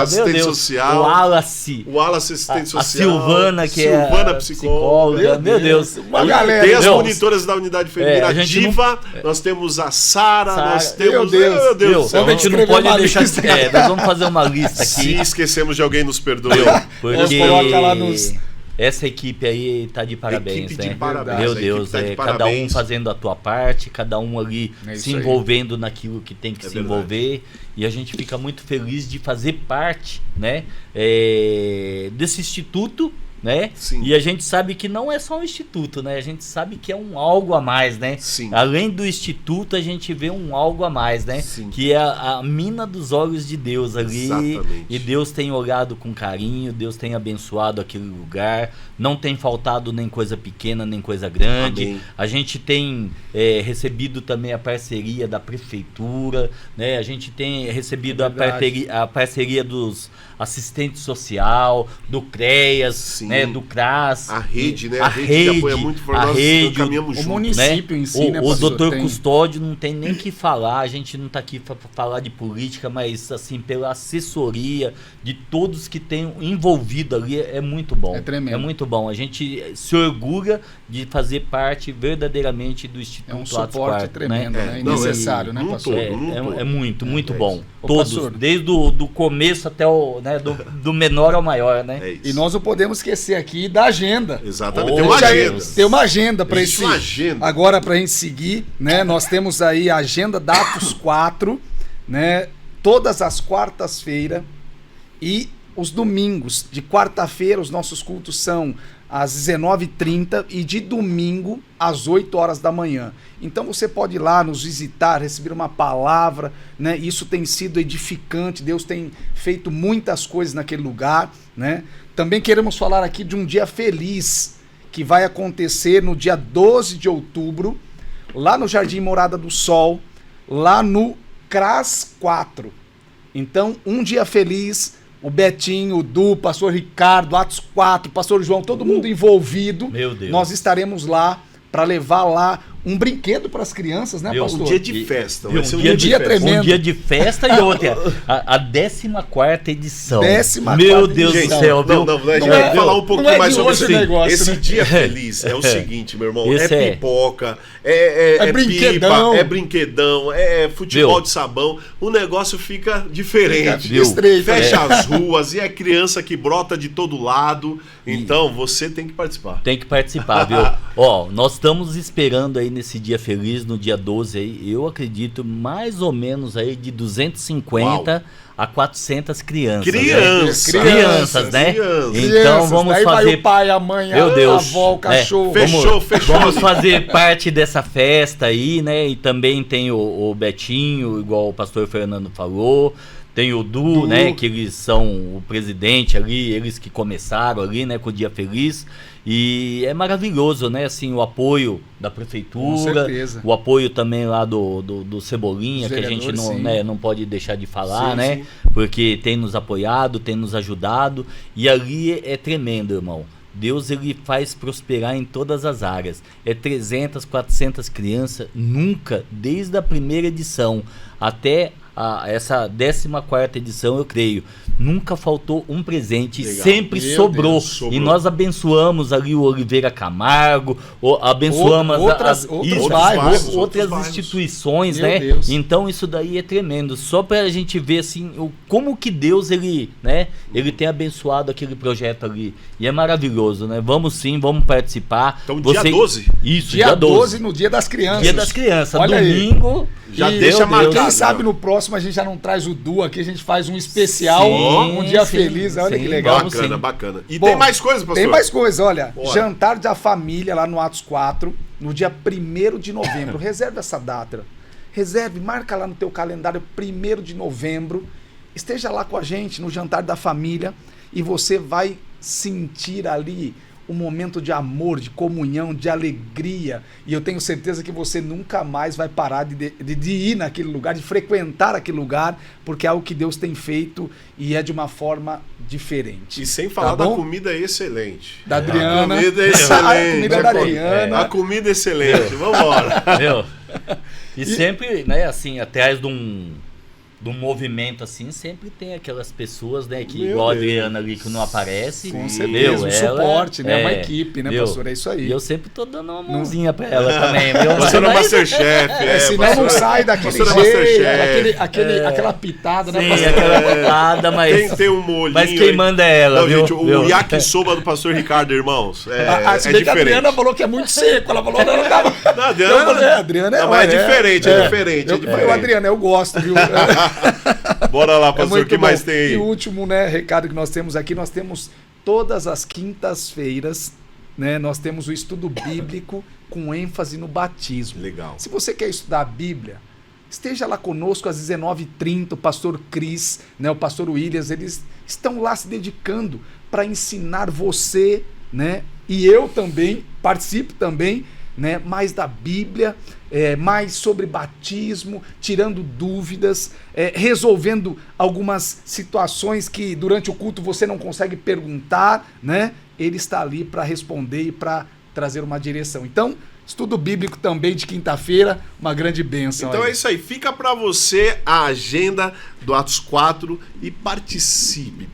assistente social, o Wallace, assistente social, a Silvana, que é psicóloga, meu Deus, uma galera. Tem as monitoras da unidade feminina, a Diva, nós temos a Sara, nós temos, meu Deus, a gente não pode deixar, nós vamos fazer uma lista aqui. Se esquecemos de alguém, nos perdoe, porque coloca lá nos... Essa equipe aí tá de parabéns, né? Parabéns. Meu Deus, cada um fazendo a tua parte, cada um ali se envolvendo naquilo que tem que se envolver. E a gente fica muito feliz de fazer parte, né, desse instituto, né? Sim. E a gente sabe que não é só um instituto, né? A gente sabe que é um algo a mais, né? Sim. Além do instituto, a gente vê um algo a mais, né? Sim. Que é a mina dos olhos de Deus ali. Exatamente. E Deus tem olhado com carinho, Deus tem abençoado aquele lugar. Não tem faltado nem coisa pequena, nem coisa grande. Amém. A gente tem recebido também a parceria da prefeitura, né? A gente tem recebido a parceria dos assistentes social, do CREAS, né? Do CRAS. A rede, né? A rede que apoia muito por nós, caminhamos juntos. O município em si, né? O doutor Custódio não tem nem que falar, a gente não está aqui para falar de política, mas assim, pela assessoria de todos que tem envolvido ali, é muito bom. É tremendo. É muito bom. A gente se orgulha de fazer parte verdadeiramente do Instituto Atos Quarto. É um suporte tremendo, né? Necessário, né, pastor? É muito bom. Ô, todos, pastor, desde do começo até o, né, do menor ao maior, né? E nós não podemos esquecer aqui da agenda. Exatamente, tem uma agenda. Tem uma agenda para esse. Agenda. Agora, para a gente seguir, né? Nós temos aí a agenda da Atos 4, né? Todas as quartas-feiras e os domingos. De quarta-feira, os nossos cultos são às 19h30 e de domingo às 8 horas da manhã. Então você pode ir lá nos visitar, receber uma palavra, né? Isso tem sido edificante, Deus tem feito muitas coisas naquele lugar, né? Também queremos falar aqui de um dia feliz que vai acontecer no dia 12 de outubro, lá no Jardim Morada do Sol, lá no CRAS 4. Então, um dia feliz. O Betinho, o Du, o pastor Ricardo, Atos 4, o pastor João, todo mundo envolvido. Meu Deus. Nós estaremos lá para levar lá um brinquedo para as crianças, né, pastor? Um dia de festa. Um dia tremendo. Um dia de festa e outra. A 14ª edição. 14ª Meu Deus do céu. Não, a gente vai falar um pouquinho mais sobre esse negócio. Esse dia feliz é o seguinte, meu irmão. Esse é pipoca, é brinquedão. Pipa, é brinquedão, é futebol de sabão. O negócio fica diferente. Fecha as ruas e é criança que brota de todo lado. Então, você tem que participar. Tem que participar, viu? Ó, nós estamos esperando aí nesse dia feliz, no dia 12 aí, eu acredito mais ou menos aí de 250 a 400 crianças. Crianças, né? Então vamos daí fazer... vai o pai, a mãe, Meu Deus, a avó, o cachorro. Fechou. Vamos fazer parte dessa festa aí, né? E também tem o Betinho, igual o pastor Fernando falou. Tem o Du, né? Que eles são o presidente ali, eles que começaram ali, né? Com o Dia Feliz. E é maravilhoso, né? Assim, o apoio da prefeitura, o apoio também lá do Cebolinha, que a gente não pode deixar de falar, né? Sim. Porque tem nos apoiado, tem nos ajudado. E ali é tremendo, irmão. Deus, ele faz prosperar em todas as áreas. É 300, 400 crianças, nunca, desde a primeira edição até essa 14ª edição, eu creio, nunca faltou um presente, Legal. sempre sobrou. sobrou. E nós abençoamos ali o Oliveira Camargo, abençoamos outros bairros, outras bairros. instituições, Meu né? Deus. Então isso daí é tremendo. Só pra gente ver assim, como que Deus ele tem abençoado aquele projeto ali. E é maravilhoso, né? Vamos sim, vamos participar. Então, dia 12. Isso, Dia 12, no Dia das Crianças. Dia das Crianças, Olha aí. domingo. Já E, deixa meu Deus, marcado. Quem sabe no próximo a gente já não traz o Du aqui, a gente faz um especial, Sim, um dia sim, feliz, olha sim. que legal. Vamos Bacana, sim. bacana. E Bom, tem mais coisa, pastor? Tem mais coisa, olha. Bora. Jantar da família lá no Atos 4, no dia 1º de novembro. Reserve essa data. Reserve, marca lá no teu calendário 1º de novembro. Esteja lá com a gente no jantar da família e você vai sentir ali um momento de amor, de comunhão, de alegria. E eu tenho certeza que você nunca mais vai parar de ir naquele lugar, de frequentar aquele lugar, porque é algo que Deus tem feito e é de uma forma diferente. E sem falar Tá da bom? comida excelente. Da Adriana. A comida é A excelente. comida da Adriana. A comida é excelente. Vambora. Meu, e sempre, né, assim, atrás de um movimento assim, sempre tem aquelas pessoas, né, que Meu igual a Deus. Adriana ali que não aparece. Com Sim. certeza, um ela, suporte, né? Uma equipe, né, meu, pastor? É isso aí. E eu sempre tô dando uma mãozinha pra ela também, viu? Você no Mas- Masterchef. Senão não sai daquele pastor jeito, Masterchef. aquela pitada, né, Sim, pastor? aquela pitada, mas... Tem um molhinho. Mas quem aí. manda é ela, Não, viu? gente, o Viu? yakisoba do pastor Ricardo, irmãos, Se bem que a diferente. Adriana falou que é muito seco. Ela falou, não dava. Não, Adriana, Eu falei, Adriana não, mas é diferente, é diferente. Eu falei, Adriana, eu gosto, viu? Bora lá, É pastor, o muito que bom. mais tem aí? E o último, né, recado que nós temos aqui, nós temos todas as quintas-feiras, né, nós temos o estudo bíblico com ênfase no batismo. Legal. Se você quer estudar a Bíblia, esteja lá conosco às 19h30, o pastor Cris, né, o pastor Williams, eles estão lá se dedicando para ensinar você, né, e eu também, participo também, né, mais da Bíblia, mais sobre batismo, tirando dúvidas, resolvendo algumas situações que durante o culto você não consegue perguntar, né? Ele está ali para responder e para trazer uma direção. Então, estudo bíblico também de quinta-feira, uma grande bênção. Então aí. é isso aí, fica pra você a agenda do Atos 4 e participe,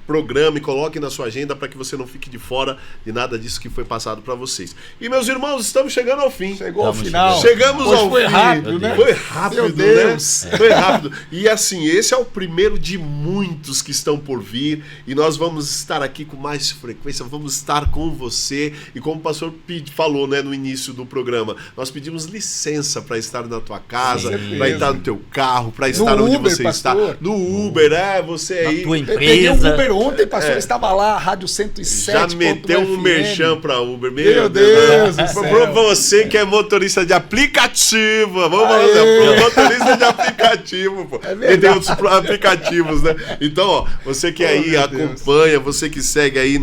programe, coloque na sua agenda para que você não fique de fora de nada disso que foi passado para vocês. E meus irmãos, estamos chegando ao fim. Chegou ao Estamos final. Chegamos Hoje ao foi fim. rápido, né? Foi rápido, Meu Deus. né? Foi rápido. E assim, esse é o primeiro de muitos que estão por vir e nós vamos estar aqui com mais frequência, vamos estar com você e como o pastor falou, né, no início do programa, nós pedimos licença para estar na tua casa, para estar no teu carro, para estar onde Uber, você pastor. está. No Uber, você Na aí. tua Eu peguei um empresa. Uber ontem, pastor, estava lá, Rádio 107. Já meteu um merchan pra Uber. Meu Deus do céu. Pra você que é motorista de aplicativo. Vamos falar Aê. motorista de aplicativo, pô. É E tem verdade. outros aplicativos, né? Então, ó, você que aí meu Deus. acompanha, você que segue aí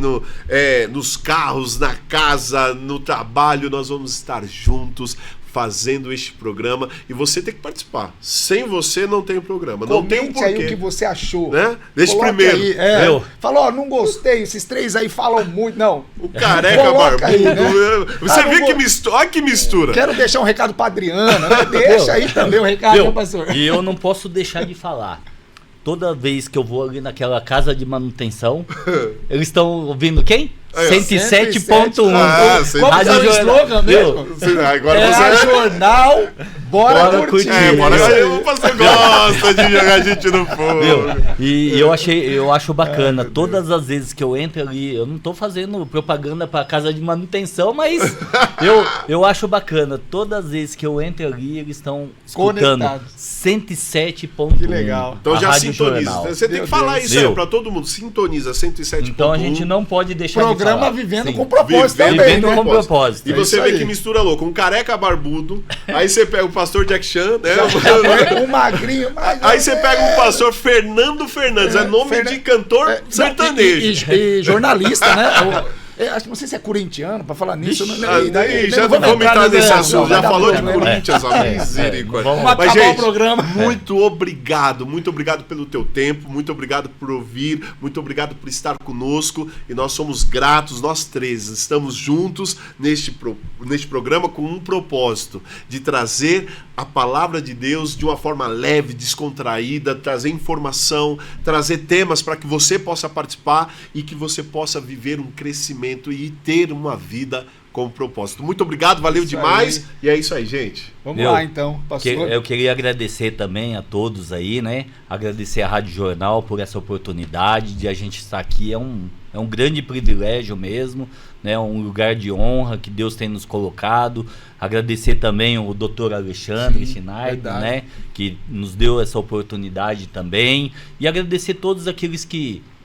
nos carros, na casa, no trabalho, nós vamos estar juntos fazendo este programa e você tem que participar. Sem você não tem o programa. Não tem um Comente aí porquê. o que você achou. Né? Deixa Coloque primeiro. aí, Eu. Falou, ó, não gostei, esses três aí falam muito. Não, O careca Coloca barbudo. aí, né? Você Ah, não vê vou- que mistura. Olha que mistura. quero deixar um recado pra Adriana, né? Deixa aí também o recado, Viu? meu pastor. E eu não posso deixar de falar. Toda vez que eu vou ali naquela casa de manutenção, eles estão ouvindo quem? Aí, ó. 107.1. Ah, sempre. Qual que é o Rádio slogan mesmo? Agora É a você. jornal Bora Bora Curtir. Curtir. Bora, você gosta de jogar a gente no fogo. Viu? E eu acho bacana. Todas as vezes que eu entro ali, eu não tô fazendo propaganda pra casa de manutenção, mas eu acho bacana. Todas as vezes que eu entro ali, eles estão escutando Conectados. 107.1. Que legal. Então a já Rádio sintoniza. Jornal. Você tem Meu que falar Deus. isso aí Viu? pra todo mundo. Sintoniza 107.1. Então a gente não pode deixar de Programa falar. Vivendo Sim. com propósito Vivendo também, Vivendo né? com propósito. E É você isso vê aí. que mistura louco. Um careca barbudo. Aí você pega o pastor Jack Chan, né? Um magrinho, mas Aí você pega o pastor Fernando Fernandes. É nome de cantor sertanejo. E jornalista, né? Acho que não sei se é corintiano, para falar nisso. Vixe, já não vamos entrar nesse assunto. Já falou de Corinthians, misericórdia. Mas, gente, o programa. Muito obrigado pelo teu tempo, muito obrigado por ouvir, muito obrigado por estar conosco, e nós somos gratos, nós três estamos juntos neste programa com um propósito, de trazer a palavra de Deus de uma forma leve, descontraída, trazer informação, trazer temas para que você possa participar e que você possa viver um crescimento e ter uma vida com propósito. Muito obrigado, valeu demais. Aí. E é isso aí, gente. Vamos lá, então, pastor. Eu queria agradecer também a todos aí, né? Agradecer a Rádio Jornal por essa oportunidade de a gente estar aqui. É um grande privilégio mesmo, né? Um lugar de honra que Deus tem nos colocado. Agradecer também o Dr. Alexandre Schneider, né? Que nos deu essa oportunidade também. E agradecer todos aqueles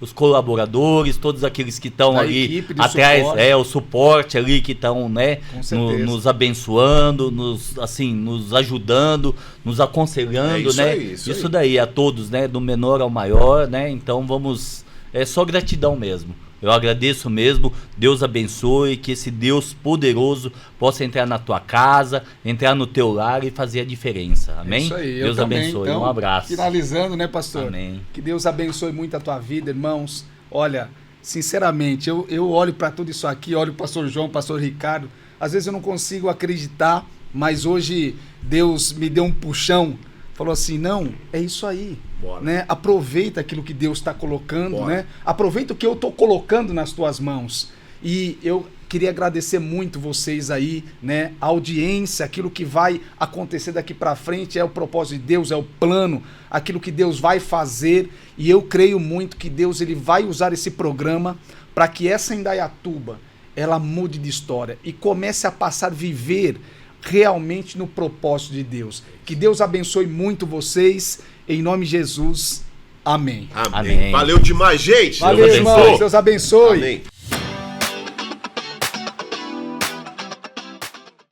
os colaboradores, todos aqueles que estão ali atrás, o suporte ali que estão, né, nos abençoando, nos ajudando, nos aconselhando, né? Isso daí a todos, né, do menor ao maior, né? Então é só gratidão mesmo. Eu agradeço mesmo, Deus abençoe, que esse Deus poderoso possa entrar na tua casa, entrar no teu lar e fazer a diferença, amém? Isso aí, Deus abençoe, então, um abraço. Finalizando, né, pastor? Amém. Que Deus abençoe muito a tua vida, irmãos. Olha, sinceramente, eu olho para tudo isso aqui, olho o pastor João, o pastor Ricardo, às vezes eu não consigo acreditar, mas hoje Deus me deu um puxão, falou assim, não, é isso aí. Né? Aproveita aquilo que Deus está colocando, né? Aproveita o que eu estou colocando nas tuas mãos. E eu queria agradecer muito vocês aí, né? A audiência, aquilo que vai acontecer daqui para frente é o propósito de Deus, é o plano, aquilo que Deus vai fazer. E eu creio muito que Deus ele vai usar esse programa para que essa Indaiatuba ela mude de história e comece a passar a viver realmente no propósito de Deus. Que Deus abençoe muito vocês. Em nome de Jesus, amém. Amém. Valeu demais, gente. Valeu, irmãos. Deus abençoe. Amém.